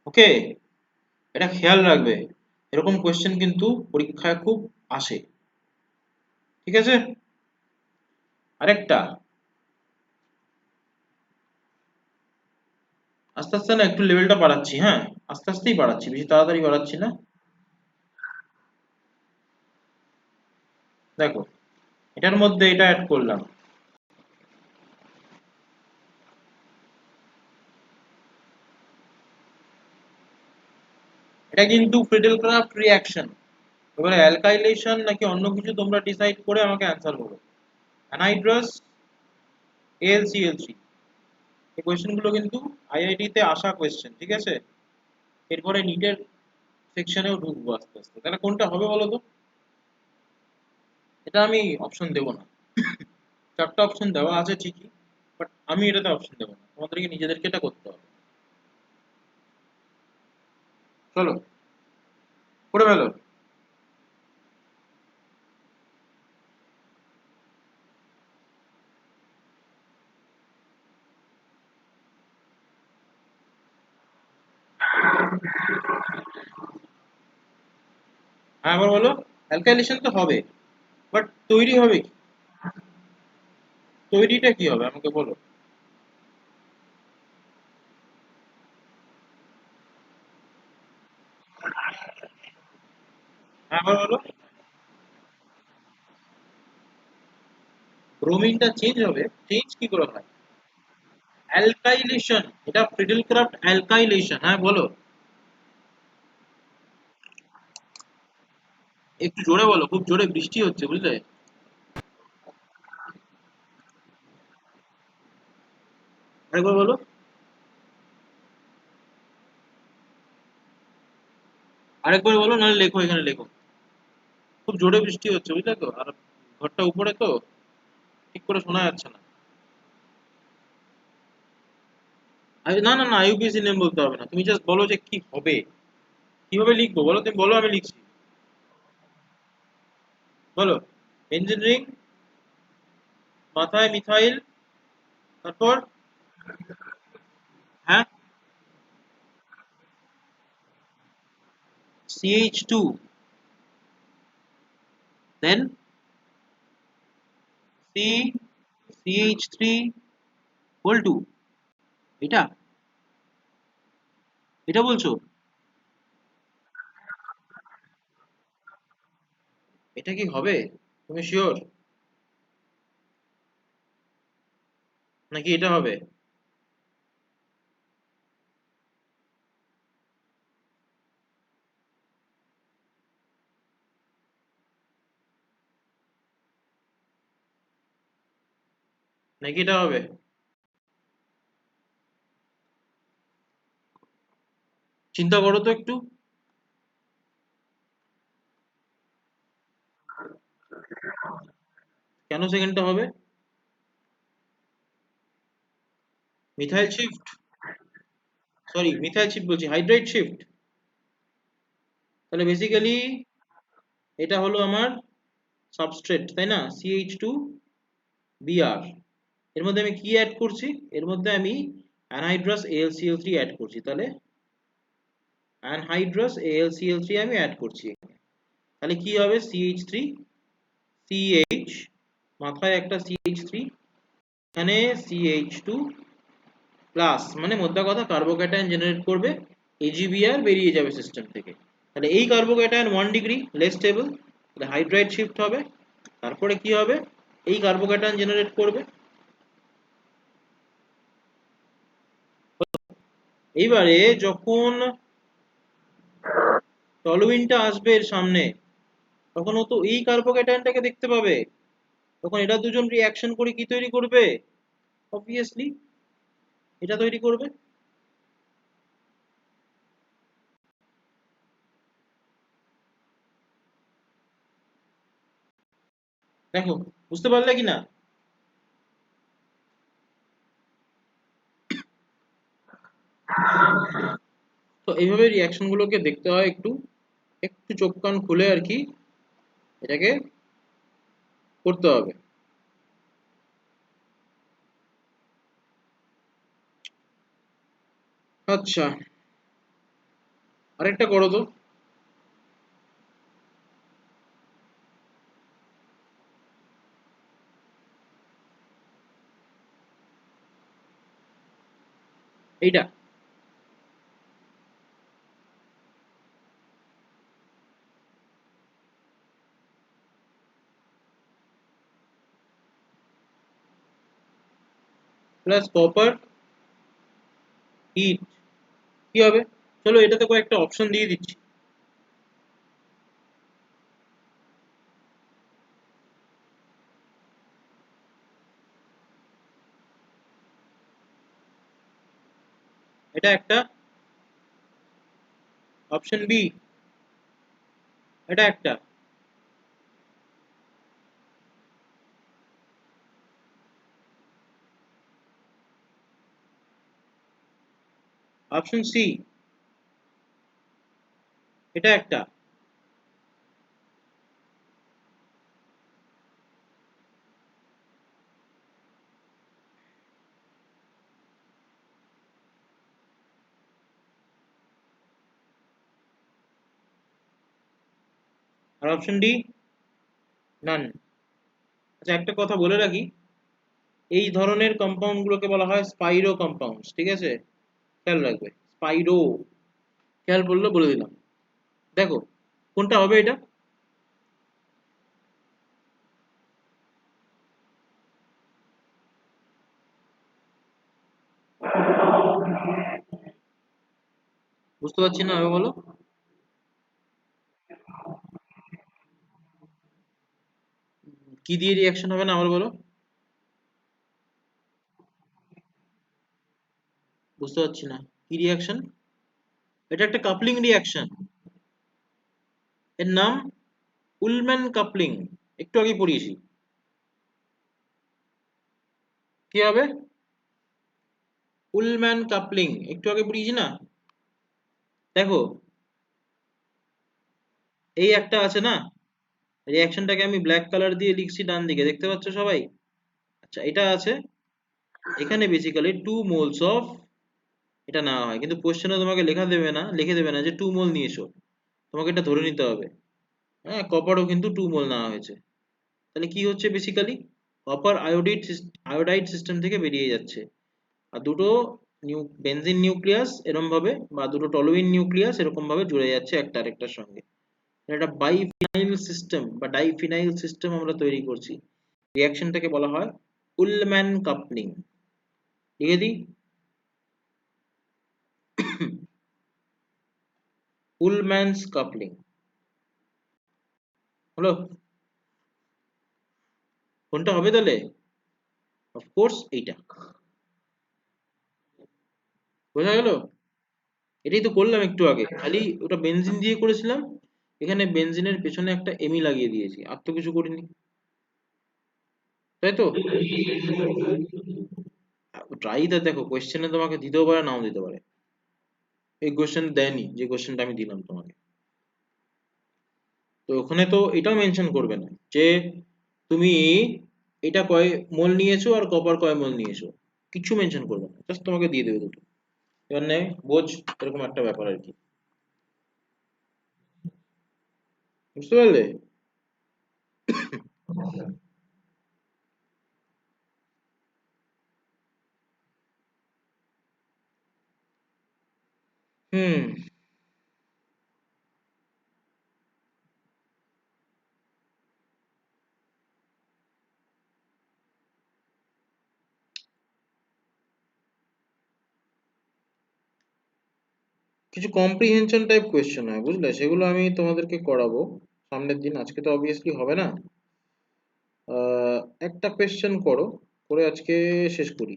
ওকে, এটা খেয়াল রাখবে, এরকম কোয়েশ্চেন কিন্তু পরীক্ষায় খুব আসে। ঠিক আছে, আরেকটা, আস্তে আস্তে না একটু লেভেলটা বাড়াচ্ছি, হ্যাঁ আস্তে আস্তেই বাড়াচ্ছি, বেশি তাড়াতাড়ি বাড়াচ্ছি না। দেখো, এটার মধ্যে এটা অ্যাড করলাম, এটা কিন্তু ফ্রিডেল-ক্রাফট রিঅ্যাকশন। এবারে অ্যালকাইলেশন নাকি অন্য কিছু তোমরা ডিসাইড করে আমাকে অ্যান্সার বলো। অ্যানহাইড্রাস AlCl3, এই কোয়েশ্চেনগুলো কিন্তু আইআইটি তে আসা কোয়েশ্চেন, ঠিক আছে? এরপরে নিটের সেকশনেও ঢুকবো আস্তে আস্তে, তাহলে কোনটা হবে বলো তো? এটা আমি অপশন দেবো না, চারটা অপশন দেওয়া আছে ঠিকই, বাট আমি এটাতে অপশন দেবো না, তোমাদেরকে নিজেদেরকে এটা করতে হবে। চলো করে ফেলো। হ্যাঁ আবার বলো। অ্যালকাইলেশন তো হবে, বাট তৈরি হবে কি? তৈরিটা কি হবে আমাকে বলো। হ্যাঁ আবার বলো। ব্রোমিনটা চেঞ্জ হবে, চেঞ্জ কি করে হয়? অ্যালকাইলেশন, এটা ফ্রিডেল-ক্রাফট অ্যালকাইলেশন, হ্যাঁ বলো। একটু জোরে বলো, খুব জোরে বৃষ্টি হচ্ছে বুঝলে। আরেকবার বলো। আরেকবার বলো, নাহলে লেখো, এখানে লেখো। খুব জোরে বৃষ্টি হচ্ছে বুঝলে তো, আর ঘরটা উপরে তো, ঠিক করে শোনা যাচ্ছে না। না না না, ইউপিএসসি নেম বলতে হবে না, তুমি জাস্ট বলো যে কি হবে, কিভাবে লিখবো বলো, তুমি বলো আমি লিখছি। বলো। ইঞ্জিনিয়ারিং, মাথায় মিথাইল, তারপর? হ্যাঁ, CH2, then C CH3 whole to, এটা এটা বলছো? এটা কি হবে? তুমি শিওর নাকি এটা হবে? নাকি এটা হবে? চিন্তা করো তো একটু। কেন সেকেন্ডটা হবে? Methyl shift, sorry methyl shift বলছি, হাইড্রাইড শিফট। তাহলে বেসিক্যালি এটা হলো আমার সাবস্ট্রেট, তাই না? CH2Br, এর মধ্যে আমি কি অ্যাড করছি? এর মধ্যে আমি অ্যানহাইড্রাস AlCl3 অ্যাড করছি, তাহলে অ্যানহাইড্রাস AlCl3 আমি অ্যাড করছি। তাহলে কি হবে? CH3CH, মাথায় একটা CH3, এখানে CH2 প্লাস, মানে মোদ্দা কথা কার্বোক্যাটায়ন জেনারেট করবে, AgBr বেরিয়ে যাবে সিস্টেম থেকে। তাহলে এই কার্বোক্যাটায়ন 1 ডিগ্রি লেস স্টেবল, তাহলে হাইড্রাইড শিফট হবে। তারপরে কি হবে? এই কার্বোক্যাটায়ন জেনারেট করবে। এইবারে যখন টলুইনটা আসবে এর সামনে, তখন ও তো এই কার্বোক্যাটায়নটাকে দেখতে পাবে, তখন এরা দুজন রিঅ্যাকশন করে কি তৈরি করবে? অবভিয়াসলি এটা তৈরি করবে। দেখো, বুঝতে পারলে কি না? তো এইভাবে রিঅ্যাকশন গুলোকে দেখতে হয়, একটু একটু চোখ কান খুলে আর কি এটাকে করতে হবে। আচ্ছা, আরেকটা করো তো। এইটা প্লাস কপার হিট কি হবে? চলো এটাতে কয়েকটা অপশন দিয়ে দিচ্ছি। এটা একটা, অপশন বি এটা একটা, অপশন সি এটা একটা, আর অপশন ডি নান। আচ্ছা একটা কথা বলে রাখি, এই ধরনের কম্পাউন্ড গুলোকে বলা হয় স্পাইরো কম্পাউন্ডস, ঠিক আছে? খেয়াল রাখবে, স্পাইরো, খেয়াল করলে বলে দিলাম। দেখো কোনটা হবে এটা? বুঝতে পারছি না, হবে বলো। কি দিয়ে রিয়াকশন হবে না আবার বলো। বুঝতে পারছি না, কি রিয়াকশন? এটা একটা কাপলিং রিয়াকশন, এর নাম উলম্যান কাপলিং, একটু আগে পড়িয়েছি। কি হবে? উলম্যান কাপলিং একটু আগে পড়িয়েছি না। দেখো এই একটা আছে না, রিয়াকশনটাকে আমি ব্ল্যাক কালার দিয়ে লিখছি ডান দিকে, দেখতে পাচ্ছ সবাই? আচ্ছা এটা আছে, এখানে বেসিক্যালি 2 মোলস অফ, এটা নেওয়া হয় কিন্তু কোশ্চেনে তোমাকে লেখা দেবে না, লিখে দেবে না যে 2 মোল নিয়েছো, তোমাকে এটা ধরে নিতে হবে। হ্যাঁ, কপারও কিন্তু 2 মোল নেওয়া হয়েছে। তাহলে কি হচ্ছে বেসিক্যালি, কপার আয়োডাইড সিস্টেম থেকে বেরিয়ে যাচ্ছে, আর দুটো বেনজিন নিউক্লিয়াস এরকম ভাবে, বা দুটো টলুইন নিউক্লিয়াস এরকম ভাবে জুড়ে যাচ্ছে একটা আরেকটার সঙ্গে। একটা বাইফিনাইল সিস্টেম বা ডাইফিনাইল সিস্টেম আমরা তৈরি করছি। রিয়াকশনটাকে বলা হয় উলম্যান কাপলিং। লিখে দিই, উলম্যানস কাপলিং হলো। কোনটা হবে তাহলে? অফকোর্স এইটা। বোঝা গেল? এটাই তো করলাম একটু আগে, খালি ওটা বেনজিন দিয়ে করেছিলাম, এখানে বেনজিনের পেছনে একটা এমি লাগিয়ে দিয়েছি, আর তো কিছু করিনি, তাই তো। ট্রাইটা দেখো, কোয়েশ্চেনে তোমাকে দিতেও পারে নাও দিতে পারে, এই কোয়েশ্চেন দেয়নি যে কোয়েশ্চেনটা আমি দিলাম তোমাকে। তো ওখানে তো এটাও মেনশন করবে না যে তুমি এটা কয় মোল নিয়েছো আর কপার কয় মোল নিয়েছো, কিছু মেনশন করবে না, জাস্ট তোমাকে দিয়ে দেবে দুটো। এবার নে বোঝ, এরকম একটা ব্যাপার আর কি। বুঝতে পারলে? হুম। কিছু কম্প্রিহেনশন টাইপ কোয়েশ্চেন হয় বুঝলে, সেগুলো আমি তোমাদেরকে করাবো সামনের দিন, আজকে তো অবভিয়াসলি হবে না। একটা কোয়েশ্চেন করো, করে আজকে শেষ করি।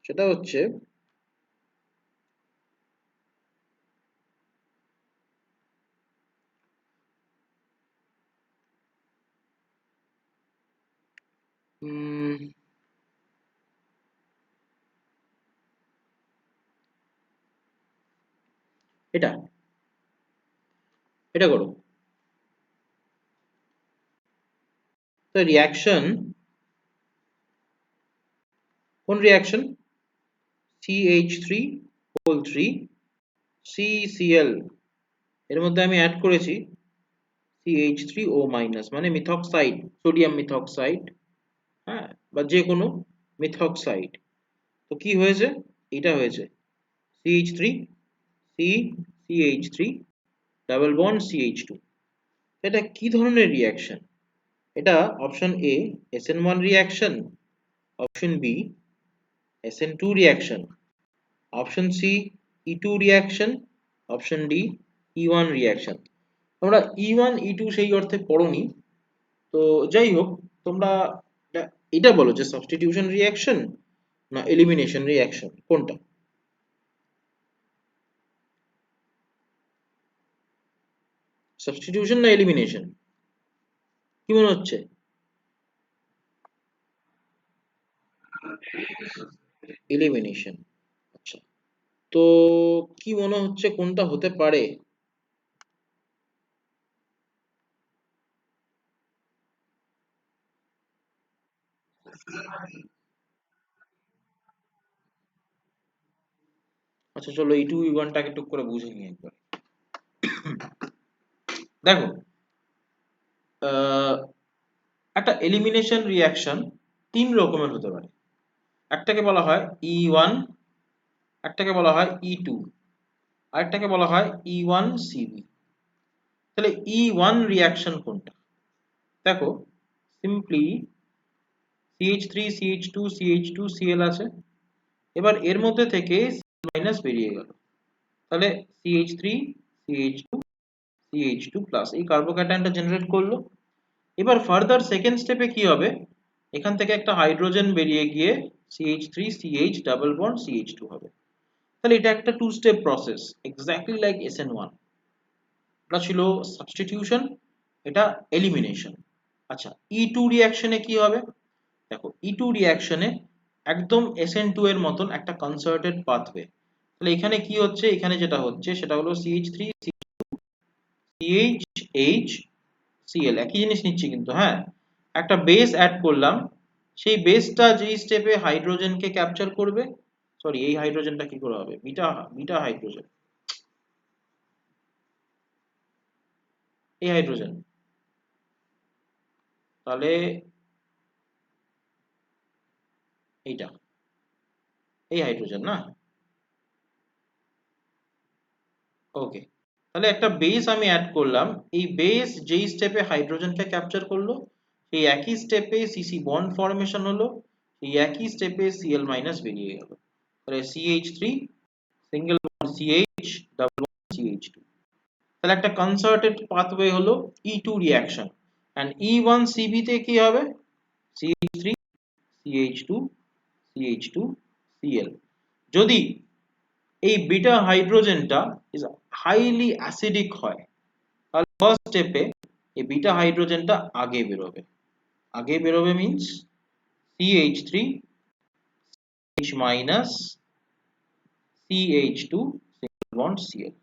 সেটা হচ্ছে উম, এটা, এটা করো। তো রিয়াকশন, কোন রিয়াকশন? CH3 CCl এর মধ্যে আমি অ্যাড করেছি CH3O মানে মিথক্সাইড, সোডিয়াম মিথক্সাইড, হ্যাঁ, বা যে কোনো মিথক্সাইড। তো কি হয়েছে? এটা হয়েছে CH3 C CH3 double bond CH2। এটা কি ধরনের রিঅ্যাকশন? এটা option A SN1 reaction, option B SN2 reaction, option C E2 reaction, option D E1 reaction. তোমরা E1 E2 সেই অর্থে পড়োনি, তো যাই হোক, তোমরা এটা বলো যে সাবস্টিটিউশন রিঅ্যাকশন না এলিমিনেশন রিঅ্যাকশন, কোনটা? সাবস্টিটিউশন না এলিমিনেশন, কি মনে হচ্ছে? এলিমিনেশন। আচ্ছা, তো কি মনে হচ্ছে কোনটা হতে পারে? আচ্ছা চলো E2 E1 টাকে টুক করে বুঝে নিই একবার। দেখো, একটা এলিমিনেশন রিঅ্যাকশন তিন রকমের হতে পারে। একটাকে বলা হয় E1, একটাকে বলা হয় E2, আরেকটাকে বলা হয় E1CB। তাহলে E1 রিঅ্যাকশন কোনটা? দেখো, simply CH3 CH2 CH2 Cl আছে, এবার এর মধ্যে থেকে মাইনাস বেরিয়ে গেল, তাহলে CH3 CH2 CH2 প্লাস এই কার্বোক্যাটায়নটা জেনারেট করলো। এবার ফার্দার সেকেন্ড স্টেপে কি হবে? এখান থেকে একটা হাইড্রোজেন বেরিয়ে গিয়ে CH3 CH double bond CH2 হবে। তাহলে এটা একটা two step process, exactly like SN1। এটা ছিল সাবস্টিটিউশন, এটা এলিমিনেশন। আচ্ছা, E2 রিঅ্যাকশনে কি হবে? দেখো, E2 রিঅ্যাকশনে একদম SN2 এর মতন একটা কনসার্টেড পাথওয়ে। তাহলে এখানে কি হচ্ছে? এখানে যেটা হচ্ছে সেটা হলো CH3 CH Cl, একই জিনিস নিচ্ছি কিন্তু, হ্যাঁ, একটা বেস অ্যাড করলাম, সেই বেসটা যেই স্টেপে হাইড্রোজেনকে ক্যাপচার করবে, সরি এই হাইড্রোজেনটা কি করে হবে? বিটা বিটা হাইড্রোজেন, এই হাইড্রোজেন, তাহলে এইটা, এই হাইড্রোজেন না? ওকে, তাহলে একটা বেস আমি অ্যাড করলাম, এই বেস যেই স্টেপে হাইড্রোজেনকে ক্যাপচার করলো সেই একই স্টেপে সিসি বন্ড ফর্মেশন হলো, সেই একই স্টেপে Cl মাইনাস বেরিয়ে গেল, তাহলে CH3 single bond CH double bond CH2। তাহলে একটা কনসার্টেড পাথওয়ে হলো E2 রিঅ্যাকশন। এন্ড E1CB তে কি হবে? CH3 CH2 CH2 Cl। যদি এই বিটা হাইড্রোজেনটা ইজ হাইলি অ্যাসিডিক হয়, তাহলে ফার্স্ট স্টেপে এই বিটা হাইড্রোজেনটা আগে বেরোবে। আগে বেরোবে means CH3 H minus CH2 single bond Cl।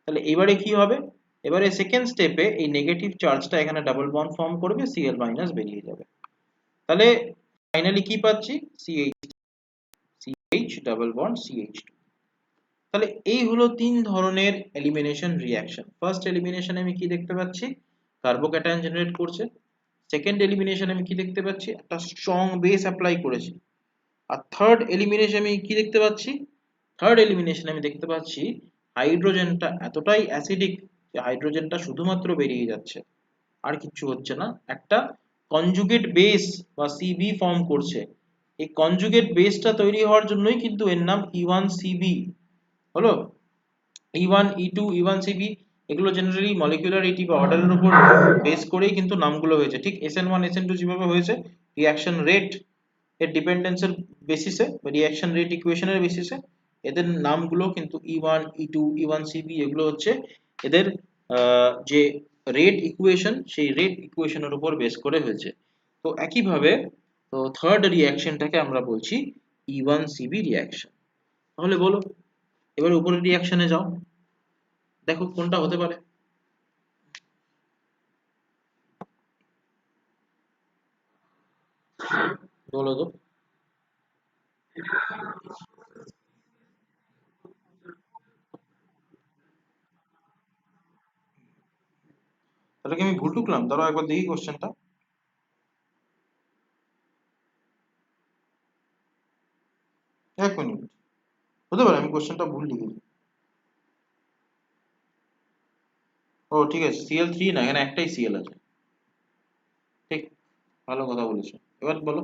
তাহলে এবারে কি হবে? এবারে সেকেন্ড স্টেপে এই নেগেটিভ চার্জটা এখানে ডাবল বন্ড ফর্ম করবে, Cl মাইনাস বেরিয়ে যাবে। তাহলে ফাইনালি কি পাচ্ছি? CH double bond CH2। তাহলে এই হলো তিন ধরনের এলিমিনেশন রিঅ্যাকশন। ফার্স্ট এলিমিনেশনে আমি কি দেখতে পাচ্ছি? কার্বোক্যাটায়ন জেনারেট করছে। সেকেন্ড এলিমিনেশনে আমি কি দেখতে পাচ্ছি? একটা স্ট্রং বেস অ্যাপ্লাই করেছি। আর থার্ড এলিমিনেশন আমি কি দেখতে পাচ্ছি? থার্ড এলিমিনেশন আমি দেখতে পাচ্ছি হাইড্রোজেনটা এতটাই অ্যাসিডিক যে হাইড্রোজেনটা শুধুমাত্র বেরিয়ে যাচ্ছে, আর কিচ্ছু হচ্ছে না। একটা কনজুগেট বেস বা সিবি ফর্ম করছে। এই কনজুগেট বেসটা তৈরি হওয়ার জন্যই কিন্তু এর নাম E1CB হলো। E1 E2 E1CB এগুলো জেনারেলি মলিকুলারিটি বা অর্ডারের উপর বেস করেই কিন্তু নামগুলো হয়েছে, ঠিক SN1 SN2 যেভাবে হয়েছে রিঅ্যাকশন রেট এর ডিপেন্ডেন্সের বেসিসে বা রিঅ্যাকশন রেট ইকুয়েশনের বেসিসে এদের নামগুলো কিন্তু E1 E2 E1CB এগুলো হচ্ছে এদের যে রেট ইকুয়েশন, সেই রেট ইকুয়েশনের উপর বেস করে হয়েছে। তো একইভাবে তো থার্ড রিঅ্যাকশনটাকে আমরা বলছি E1CB রিঅ্যাকশন। তাহলে বলো, এবার উপরের রিঅ্যাকশনে যাও, দেখো কোনটা হতে পারে। বলো তো। তাহলে কি আমি ভুল টুকলাম? দাঁড়াও একবার দেখি কোশ্চেনটা। এক মিনিট, হতে পারে আমি কোশ্চেনটা ভুল লিখেছি। ও ঠিক আছে, Cl3 না, এখানে একটাই Cl আছে। ঠিক, ভালো কথা বলেছো। এবার বলো।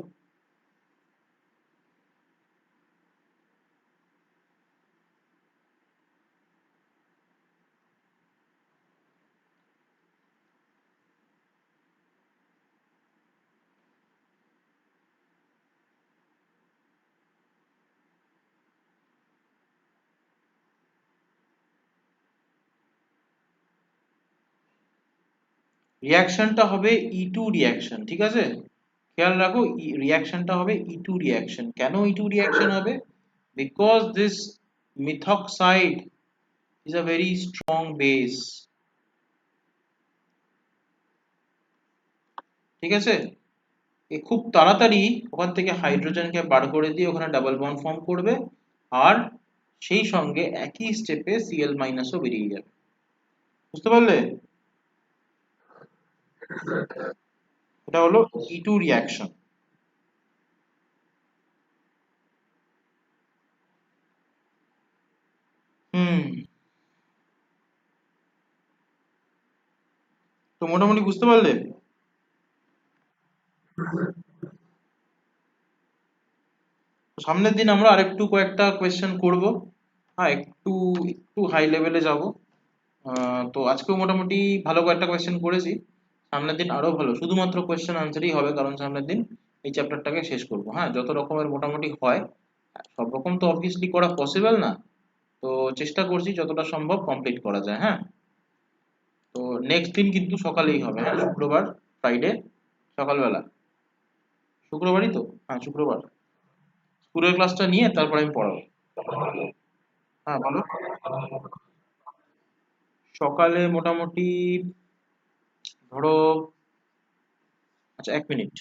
রিয়াকশনটা হবে E2 রিয়াকশন, ঠিক আছে? খেয়াল রাখো, রিয়াকশনটা হবে E2 রিয়াকশন। কেন E2 রিয়াকশন হবে? Because this methoxide is a very strong base, ঠিক আছে? এ খুব তাড়াতাড়ি ওখান থেকে হাইড্রোজেনকে বার করে দিয়ে ওখানে ডাবল বন্ড ফর্ম করবে, আর সেই সঙ্গে একই স্টেপে Cl মাইনাসও বেরিয়ে যাবে। বুঝতে পারলে? এটা হলো E2 রিয়াকশন। হুম, তো মোটামুটি বুঝতে পারলে? সামনের দিন আমরা আরেকটু কয়েকটা কোয়েশ্চেন করব। হ্যাঁ, একটু একটু হাই লেভেলে যাব। তো আজকেও মোটামুটি ভালো কয়েকটা কোয়েশ্চেন করেছি। সামনের দিন আরো ভালো, শুধুমাত্র কোয়েশ্চেন আনসারই হবে, কারণ সামনের দিন এই চ্যাপ্টারটাকে শেষ করব। হ্যাঁ, যত রকমের মোটামুটি হয়, সব রকম তো অবভিয়াসলি করা পসিবল না, তো চেষ্টা করছি যতটা সম্ভব কমপ্লিট করা যায়। হ্যাঁ, তো নেক্সট দিন কিন্তু সকালেই হবে, হ্যাঁ, শুক্রবার, ফ্রাইডে সকালবেলা। শুক্রবারই তো? হ্যাঁ, শুক্রবার স্কুলের ক্লাসটা নিয়ে তারপর আমি পড়াবো। হ্যাঁ বলো। সকালে মোটামুটি ধরো, আচ্ছা এক মিনিট,